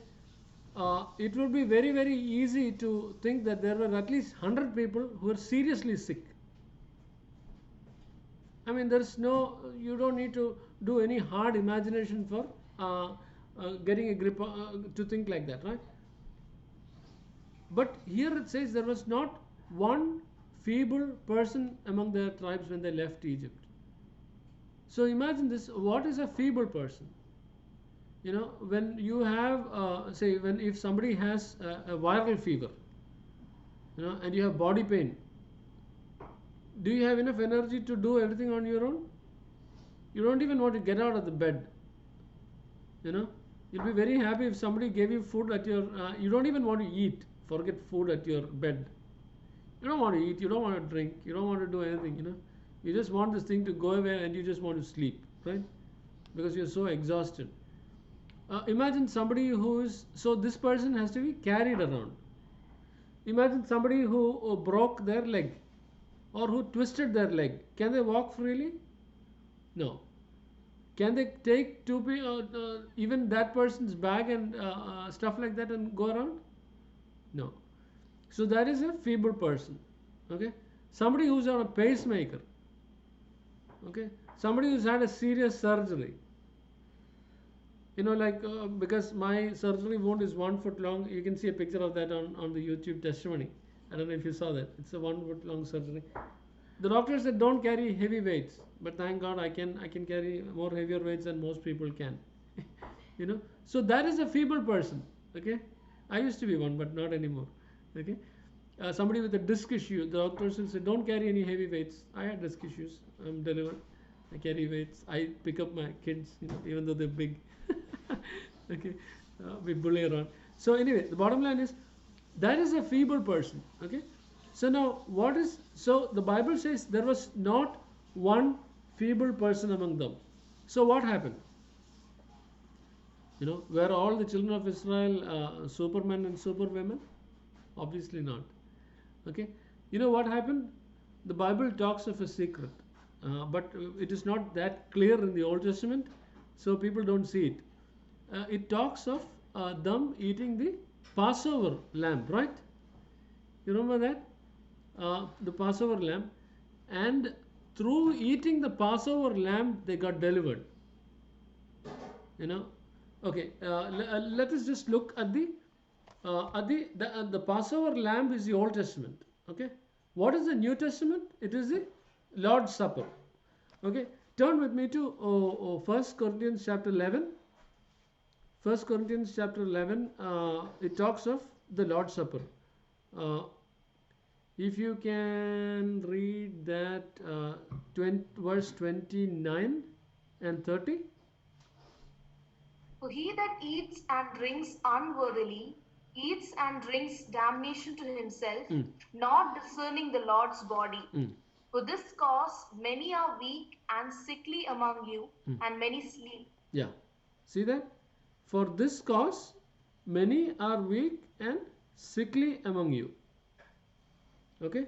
it would be very, very easy to think that there were at least 100 people who were seriously sick. I mean, you don't need to do any hard imagination for getting a grip to think like that, right? But here it says there was not one feeble person among their tribes when they left Egypt. So imagine this, what is a feeble person? When you have, if somebody has a viral fever, and you have body pain, do you have enough energy to do everything on your own? You don't even want to get out of the bed. You'll be very happy if somebody gave you food at your, you don't even want to eat, forget food at your bed. You don't want to eat, you don't want to drink, you don't want to do anything, You just want this thing to go away and you just want to sleep, right? Because you're so exhausted. Imagine somebody this person has to be carried around. Imagine somebody who broke their leg or who twisted their leg. Can they walk freely? No. Can they take even that person's bag and stuff like that and go around? No. So that is a feeble person. Okay. Somebody who's on a pacemaker. Okay. Somebody who's had a serious surgery. Because my surgery wound is 1 foot long. You can see a picture of that on the YouTube testimony. I don't know if you saw that. It's a 1 foot long surgery. The doctor said don't carry heavy weights, but thank God I can carry more heavier weights than most people can. So that is a feeble person. Okay, I used to be one, but not anymore. Okay, somebody with a disc issue, the doctor said don't carry any heavy weights. I had disc issues. I'm delivered. I carry weights. I pick up my kids, even though they're big. Okay, we bully around. So anyway, the bottom line is that is a feeble person. Okay. So now the Bible says there was not one feeble person among them. So what happened? Were all the children of Israel supermen and superwomen? Obviously not. Okay. What happened? The Bible talks of a secret, but it is not that clear in the Old Testament, so people don't see it. It talks of them eating the Passover lamb, right? You remember that? The Passover lamb, and through eating the Passover lamb they got delivered. Okay, let us just look at the Passover lamb is the Old Testament. Okay, what is the New Testament? It is the Lord's Supper. Okay, turn with me to 1 Corinthians chapter 11. 1 Corinthians chapter 11, it talks of the Lord's Supper. Uh, if you can read that, verse 29 and 30. For he that eats and drinks unworthily eats and drinks damnation to himself, not discerning the Lord's body. For this cause many are weak and sickly among you, and many sleep. Yeah, see that? For this cause many are weak and sickly among you. Okay,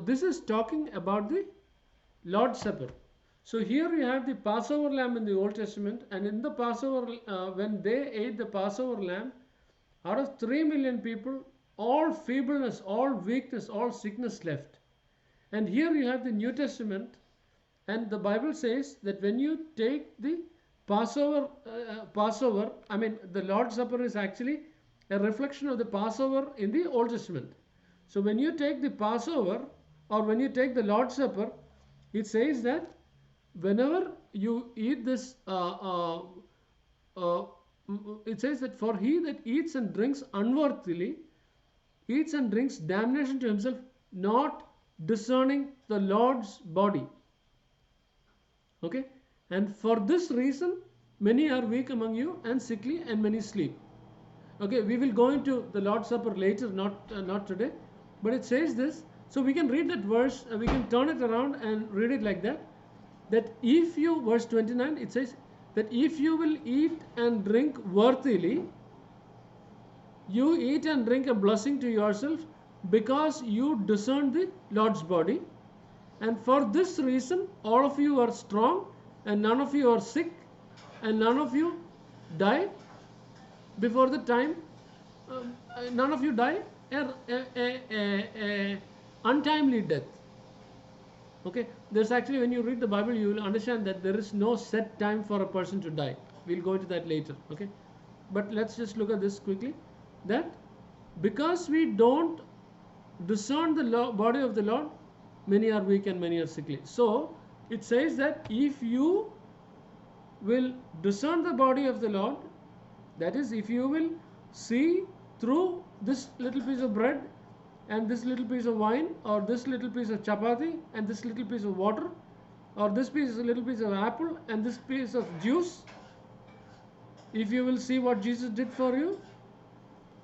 this is talking about the Lord's Supper. So here you have the Passover lamb in the Old Testament, and in the Passover, when they ate the Passover lamb, out of 3 million people, all feebleness, all weakness, all sickness left. And here you have the New Testament, and the Bible says that when you take the Passover, the Lord's Supper is actually a reflection of the Passover in the Old Testament. So when you take the Passover, or when you take the Lord's Supper, it says that whenever you eat this, it says that for he that eats and drinks unworthily eats and drinks damnation to himself, not discerning the Lord's body. Okay, and for this reason many are weak among you and sickly, and many sleep. Okay, we will go into the Lord's Supper later, not today, but it says this. So we can read that verse, we can turn it around and read it like that. That if you, verse 29, it says that if you will eat and drink worthily, you eat and drink a blessing to yourself, because you discern the Lord's body. And for this reason all of you are strong, and none of you are sick, and none of you die before the time, none of you die a untimely death. Okay, there's actually, when you read the Bible, you will understand that there is no set time for a person to die. We'll go into that later. Okay, but let's just look at this quickly. That because we don't discern the body of the Lord, many are weak and many are sickly. So it says that if you will discern the body of the Lord, that is, if you will see through this little piece of bread and this little piece of wine, or this little piece of chapati and this little piece of water, or this little piece of apple and this piece of juice, if you will see what Jesus did for you,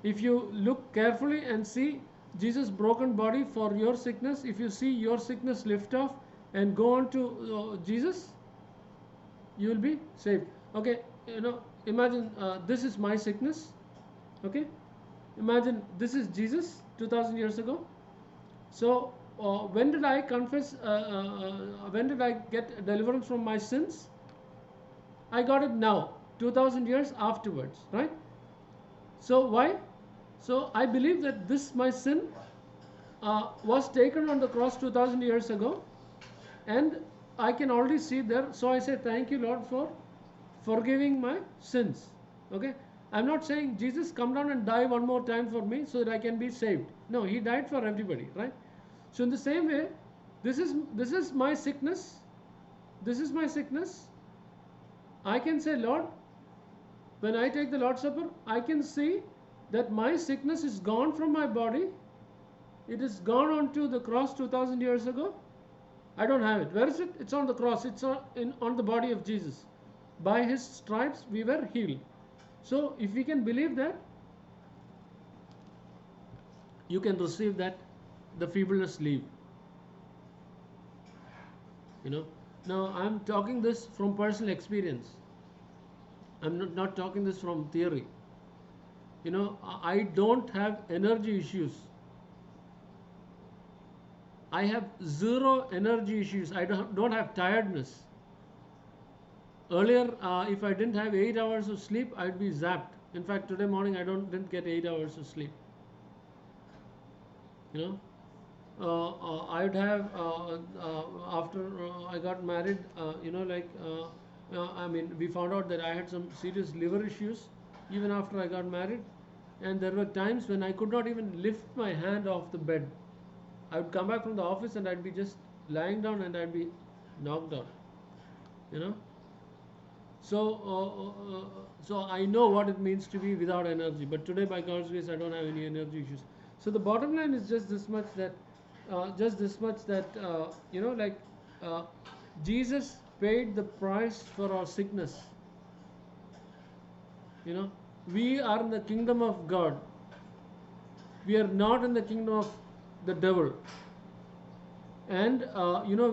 if you look carefully and see Jesus' broken body for your sickness, if you see your sickness lift off and go on to Jesus, you will be saved. Okay, imagine this is my sickness. Okay, imagine this is Jesus 2000 years ago. So when did I confess, when did I get deliverance from my sins? I got it now, 2000 years afterwards, right? So why? So I believe that this my sin was taken on the cross 2000 years ago, and I can already see there. So I say thank you, Lord, for forgiving my sins. Okay, I'm not saying Jesus come down and die one more time for me so that I can be saved. No, he died for everybody, right? So in the same way, this is my sickness. This is my sickness. I can say, Lord, when I take the Lord's Supper, I can see that my sickness is gone from my body. It is gone onto the cross 2000 years ago. I don't have it. Where is it? It's on the cross. It's on the body of Jesus. By his stripes we were healed. So if we can believe that, you can receive that, the feebleness leave. Now I'm talking this from personal experience. I'm not talking this from theory. I don't have energy issues. I have zero energy issues. I don't have tiredness. Earlier, if I didn't have 8 hours of sleep, I'd be zapped. In fact, today morning I didn't get 8 hours of sleep. I would have after I got married. We found out that I had some serious liver issues even after I got married. And there were times when I could not even lift my hand off the bed. I would come back from the office and I'd be just lying down and I'd be knocked out. You know. So, so I know what it means to be without energy. But today, by God's grace, I don't have any energy issues. So the bottom line is just this much that like Jesus paid the price for our sickness. You know, we are in the kingdom of God. We are not in the kingdom of the devil. And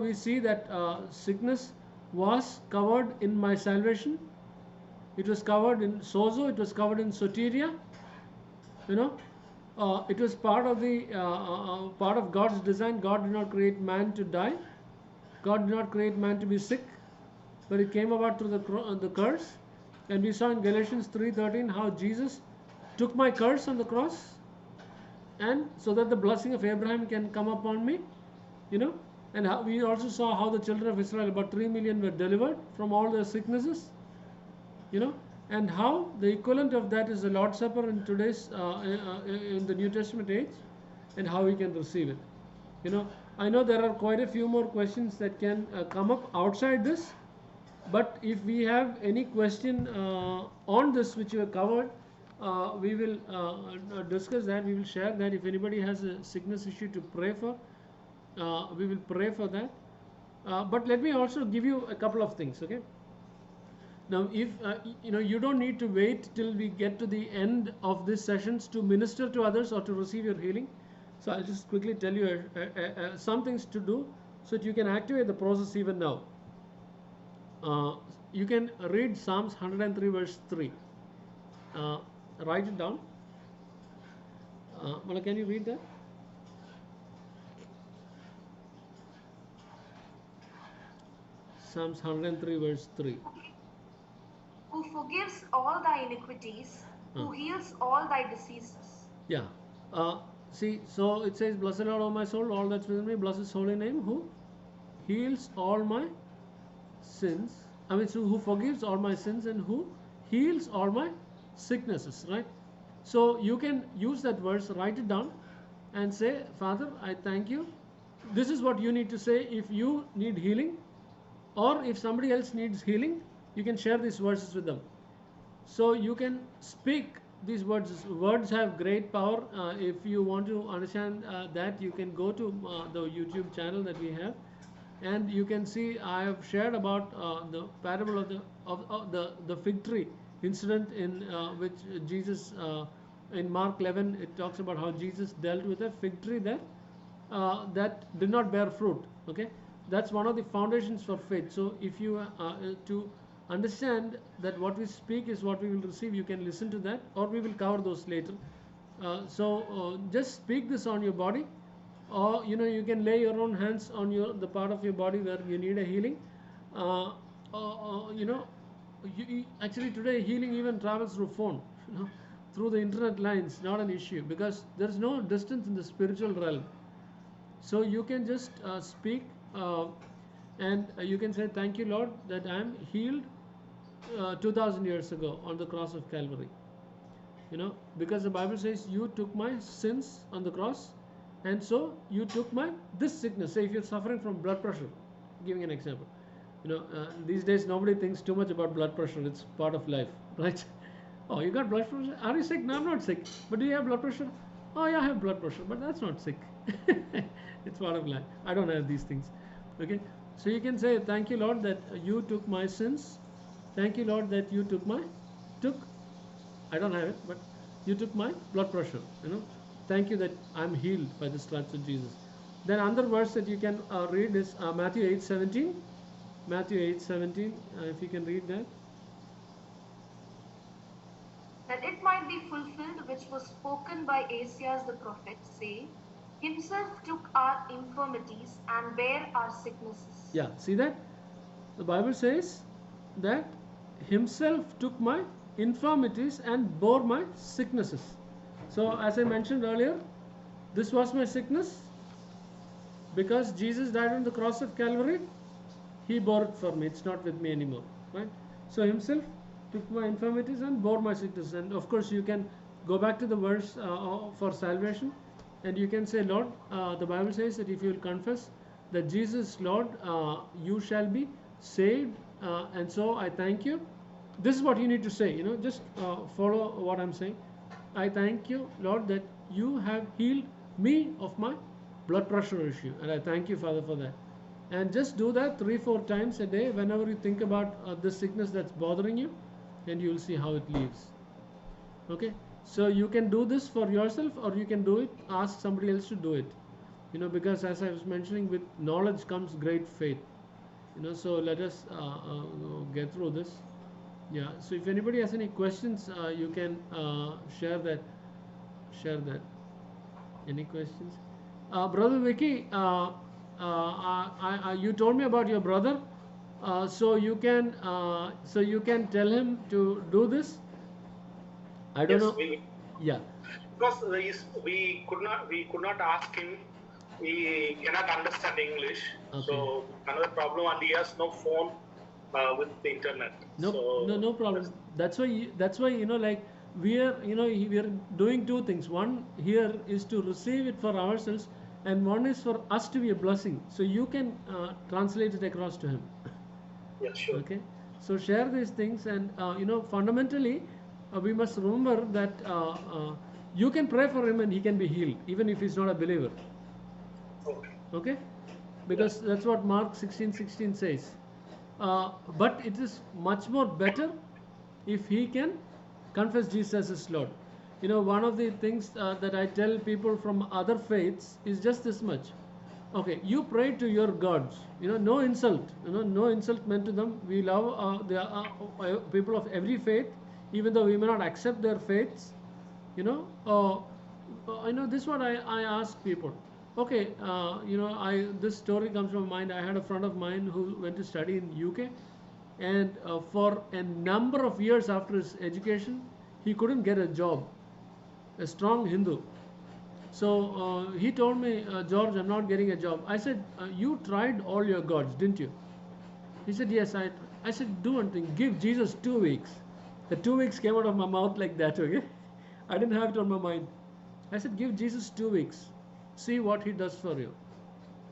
we see that sickness was covered in my salvation. It was covered in sozo. It was covered in soteria. It was part of the part of God's design. God did not create man to die. God did not create man to be sick, but it came about through the curse. And we saw in Galatians 3:13 how Jesus took my curse on the cross, and so that the blessing of Abraham can come upon me. And we also saw how the children of Israel, about 3 million, were delivered from all their sicknesses. And how the equivalent of that is the Lord's Supper in today's in the New Testament age, and how we can receive it. I know there are quite a few more questions that can come up outside this, but if we have any question on this which you have covered, we will discuss that. We will share that. If anybody has a sickness issue to pray for, we will pray for that. But let me also give you a couple of things, okay? Now, if you don't need to wait till we get to the end of these sessions to minister to others or to receive your healing. So I'll just quickly tell you some things to do so that you can activate the process even now. You can read Psalms 103 verse 3. Write it down. Mala, can you read that? Psalms 103 verse 3. Who forgives all thy iniquities, who heals all thy diseases. Yeah. See, so it says, "Blessed Lord, O my soul, all that's within me, bless His holy name, who heals all my sins." I mean, so who forgives all my sins and who heals all my sicknesses, right? So you can use that verse, write it down, and say, "Father, I thank you." This is what you need to say if you need healing, or if somebody else needs healing. You can share these verses with them. So you can speak these words. Words have great power. If you want to understand that, you can go to the YouTube channel that we have, and you can see I have shared about the parable of the fig tree incident in which Jesus in Mark 11 it talks about how Jesus dealt with a fig tree that did not bear fruit. Okay, that's one of the foundations for faith. So if you to understand that what we speak is what we will receive, you can listen to that, or we will cover those later. So just speak this on your body, or you can lay your own hands on the part of your body where you need a healing. Actually today healing even travels through phone, through the internet lines, not an issue, because there is no distance in the spiritual realm. So you can just speak, and you can say, "Thank you, Lord, that I am healed 2000 years ago on the cross of Calvary." Because the Bible says you took my sins on the cross, and so you took this sickness. Say if you're suffering from blood pressure, giving an example. These days nobody thinks too much about blood pressure. It's part of life, right? "Oh, you got blood pressure? Are you sick?" "No, I'm not sick." "But do you have blood pressure?" "Oh, yeah, I have blood pressure, but that's not sick." It's part of life. I don't have these things. Okay, so you can say, "Thank you, Lord, that you took my sins. Thank you, Lord, that you took I don't have it, but you took my blood pressure. Thank you that I'm healed by the stripes of Jesus." Then another verse that you can read is Matthew 8:17. Matthew 8:17. If you can read that. "That it might be fulfilled which was spoken by Isaiah the prophet, saying, Himself took our infirmities and bare our sicknesses." Yeah, see that? The Bible says that Himself took my infirmities and bore my sicknesses. So as I mentioned earlier, this was my sickness. Because Jesus died on the cross of Calvary, He bore it for me. It's not with me anymore, right? So Himself took my infirmities and bore my sicknesses. And of course you can go back to the verse for salvation, and you can say, Lord, the Bible says that if you will confess that Jesus is Lord, you shall be saved. And so I thank you. This is what you need to say. Just follow what I'm saying. I thank you, Lord, that you have healed me of my blood pressure issue, and I thank you, Father, for that. And just do that 3-4 times a day whenever you think about this sickness that's bothering you, and you will see how it leaves. Okay, so you can do this for yourself, or you can do it, ask somebody else to do it. Because as I was mentioning, with knowledge comes great faith. So let us get through this. Yeah, so if anybody has any questions, you can share that. Any questions? Brother Vicky, you told me about your brother, so you can tell him to do this. I don't know. Yeah. Because we could not ask him. He cannot understand English. Okay. So another problem, and he has no phone with the internet. No problem. That's why like we are doing two things. One here is to receive it for ourselves, and one is for us to be a blessing. So you can translate it across to him. Yeah, sure. Okay. So share these things, and fundamentally, we must remember that you can pray for him and he can be healed, even if he's not a believer. Okay. Because that's what Mark 16:16 says. But it is much more better if he can confess Jesus as Lord. One of the things that I tell people from other faiths is just this much. Okay, you pray to your gods. No insult. No insult meant to them. We love the people of every faith, even though we may not accept their faiths. This is what I ask people. Okay, this story comes from mind. I had a friend of mine who went to study in UK, and for a number of years after his education, he couldn't get a job. A strong Hindu. So he told me, George, I'm not getting a job. I said, you tried all your gods, didn't you? He said, yes. I said, do one thing. Give Jesus 2 weeks. The 2 weeks came out of my mouth like that. Okay, I didn't have it on my mind. I said, give Jesus 2 weeks. See what he does for you.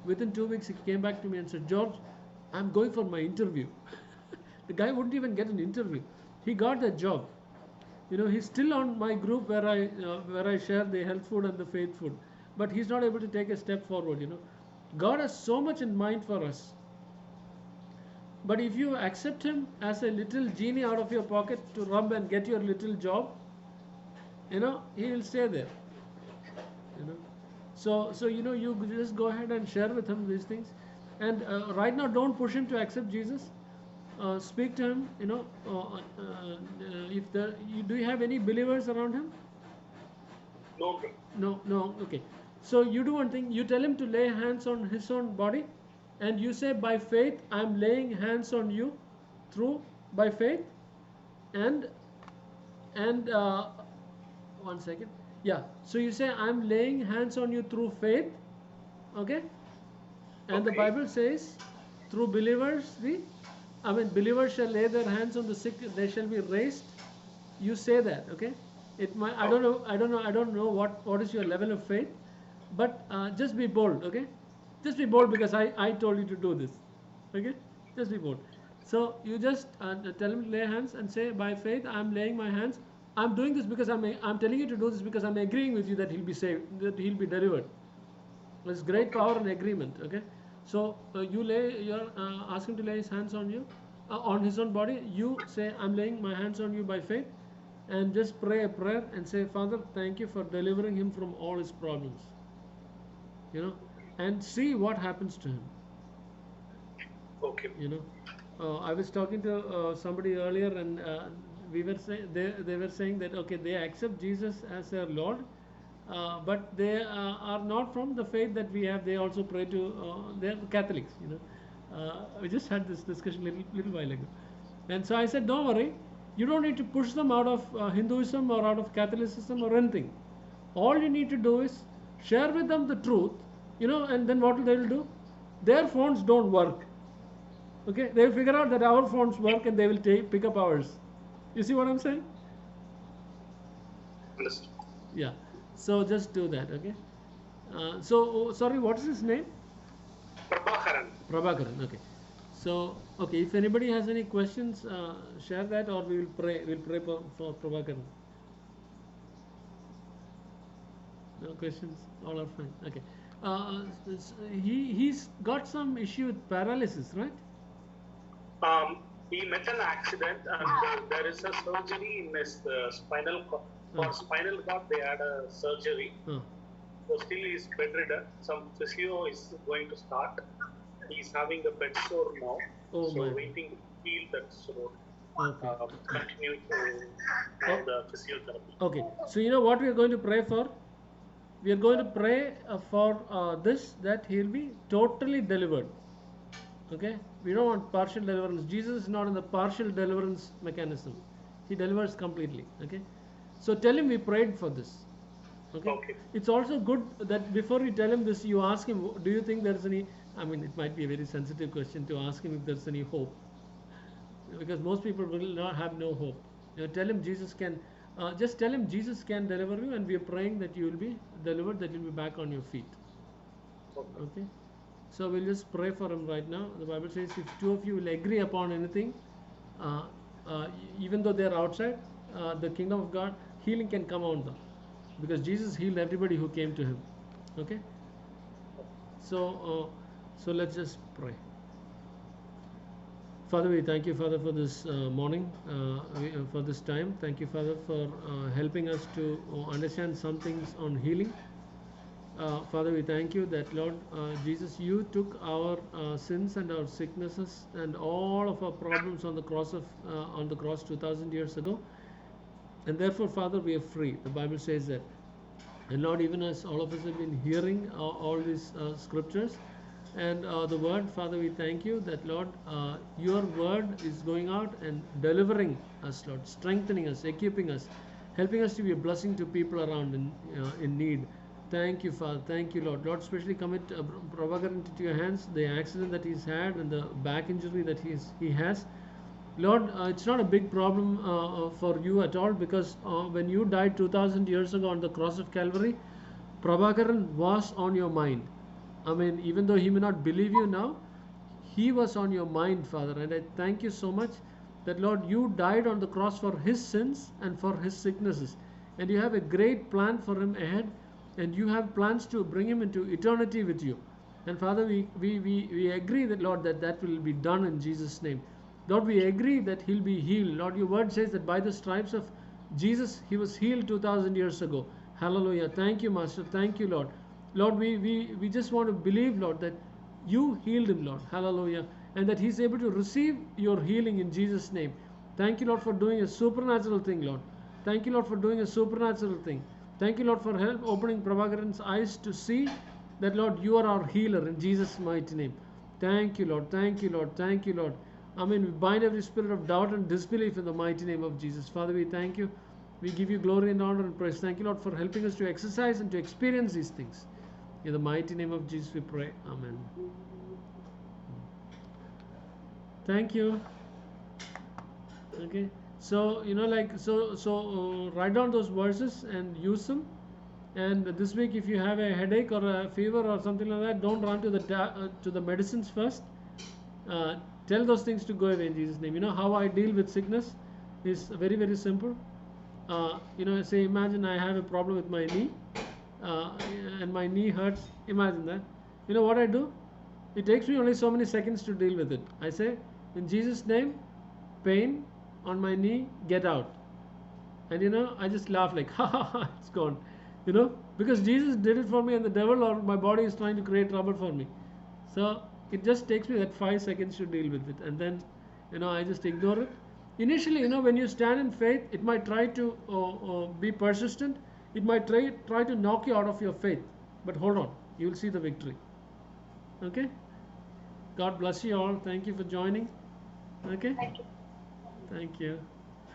Within 2 weeks, he came back to me and said, George, I'm going for my interview. The guy wouldn't even get an interview. He got the job. He's still on my group where I share the health food and the faith food, but he's not able to take a step forward. God has so much in mind for us. But if you accept him as a little genie out of your pocket to rub and get your little job, he will stay there. So you just go ahead and share with him these things, and right now don't push him to accept Jesus. Speak to him. Do you have any believers around him? No. Okay. So you do one thing. You tell him to lay hands on his own body, and you say, by faith, I'm laying hands on you by faith, and 1 second. Yeah. So you say, I'm laying hands on you through faith. Okay. And the Bible says, through believers, believers shall lay their hands on the sick; they shall be raised. You say that, okay? I don't know what is your level of faith, but just be bold, okay? Just be bold, because I told you to do this, okay? Just be bold. So you just tell him to lay hands and say, by faith, I'm laying my hands. I'm doing this because I'm telling you to do this because I'm agreeing with you that he'll be saved, that he'll be delivered. There's great power in agreement, okay? So you're ask him to lay his hands on you, on his own body. You say, I'm laying my hands on you by faith, and just pray a prayer and say, Father, thank you for delivering him from all his problems. And see what happens to him. Okay. I was talking to somebody earlier, and we were they were saying that okay, they accept Jesus as their Lord, but they are not from the faith that we have. They also pray to they're Catholics. We just had this discussion little while ago, and so I said, don't worry, you don't need to push them out of Hinduism or out of Catholicism or anything. All you need to do is share with them the truth, and then what they will do? Their phones don't work. Okay, they will figure out that our phones work, and they will pick up ours. You see what I'm saying? Understood. Yeah. So just do that, okay? Sorry, what is his name? Prabhakaran. Prabhakaran. Okay. So, okay, if anybody has any questions, share that, or we will pray. We'll pray for Prabhakaran. No questions. All are fine. Okay. He's got some issue with paralysis, right? He met an accident, and there is a surgery in his spinal cord. For spinal cord, they had a surgery. So still he is bedridden. Some physio is going to start. He is having a bed sore now. Oh, so my. waiting to heal that sore. Okay. Continue to have the physiotherapy. Okay. So you know what we are going to pray for? We are going to pray for this, that he'll be totally delivered. Okay? We don't want partial deliverance. Jesus is not in the partial deliverance mechanism. He delivers completely. Okay? So tell him we prayed for this. Okay? Okay. It's also good that before you tell him this, you ask him, do you think there's any, I mean, it might be a very sensitive question to ask him if there's any hope. Because most people will not have no hope. You know, tell him Jesus can, just tell him Jesus can deliver you, and we are praying that you will be delivered, that you'll be back on your feet. Okay? So we'll just pray for him right now. The Bible says if two of you will agree upon anything, even though they're outside the kingdom of God, healing can come on them. Because Jesus healed everybody who came to him. Okay? So let's just pray. Father, we thank you, Father, for this morning, for this time. Thank you, Father, for helping us to understand some things on healing. Father, we thank you that, Lord Jesus, you took our sins and our sicknesses and all of our problems on the cross 2000 years ago, and therefore, Father, we are free. The Bible says that. And Lord, even as all of us have been hearing all these scriptures and the word, Father, we thank you that, Lord, your word is going out and delivering us, Lord, strengthening us, equipping us, helping us to be a blessing to people around in need. Thank you, Father. Thank you, Lord. Lord, especially commit Prabhakaran into your hands, the accident that he's had and the back injury that he has. Lord, it's not a big problem for you at all, because when you died 2000 years ago on the cross of Calvary, Prabhakaran was on your mind. I mean, even though he may not believe you now, he was on your mind, Father. And I thank you so much that, Lord, you died on the cross for his sins and for his sicknesses. And you have a great plan for him ahead. And you have plans to bring him into eternity with you. And Father, we agree that, Lord, that will be done in Jesus' name. Lord, we agree that he'll be healed. Lord, your word says that by the stripes of Jesus, he was healed 2000 years ago. Hallelujah. Thank you, Master. Thank you, Lord. Lord, we just want to believe, Lord, that you healed him, Lord. Hallelujah. And that he's able to receive your healing in Jesus' name. Thank you, Lord, for doing a supernatural thing, Lord. Thank you, Lord, for doing a supernatural thing. Thank you, Lord, for help opening Prabhakaran's eyes to see that, Lord, you are our healer in Jesus' mighty name. Thank you, Lord. Thank you, Lord. Thank you, Lord. Amen. We bind every spirit of doubt and disbelief in the mighty name of Jesus. Father, we thank you. We give you glory and honor and praise. Thank you, Lord, for helping us to exercise and to experience these things. In the mighty name of Jesus we pray. Amen. Thank you. Okay. So, you know, like, write down those verses and use them. And this week, if you have a headache or a fever or something like that, don't run to the medicines first. Tell those things to go away in Jesus' name. You know how I deal with sickness is very, very simple. You know, say, imagine I have a problem with my knee, and my knee hurts. Imagine that. You know what I do? It takes me only so many seconds to deal with it. I say, in Jesus' name, pain on my knee, get out. And you know, I just laugh like, ha ha ha, it's gone. You know, because Jesus did it for me, and the devil or my body is trying to create trouble for me. So it just takes me that 5 seconds to deal with it, and then, you know, I just ignore it. Initially, you know, when you stand in faith, it might try to be persistent. It might try to knock you out of your faith. But hold on, you will see the victory. Okay? God bless you all. Thank you for joining. Okay? Thank you. Thank you.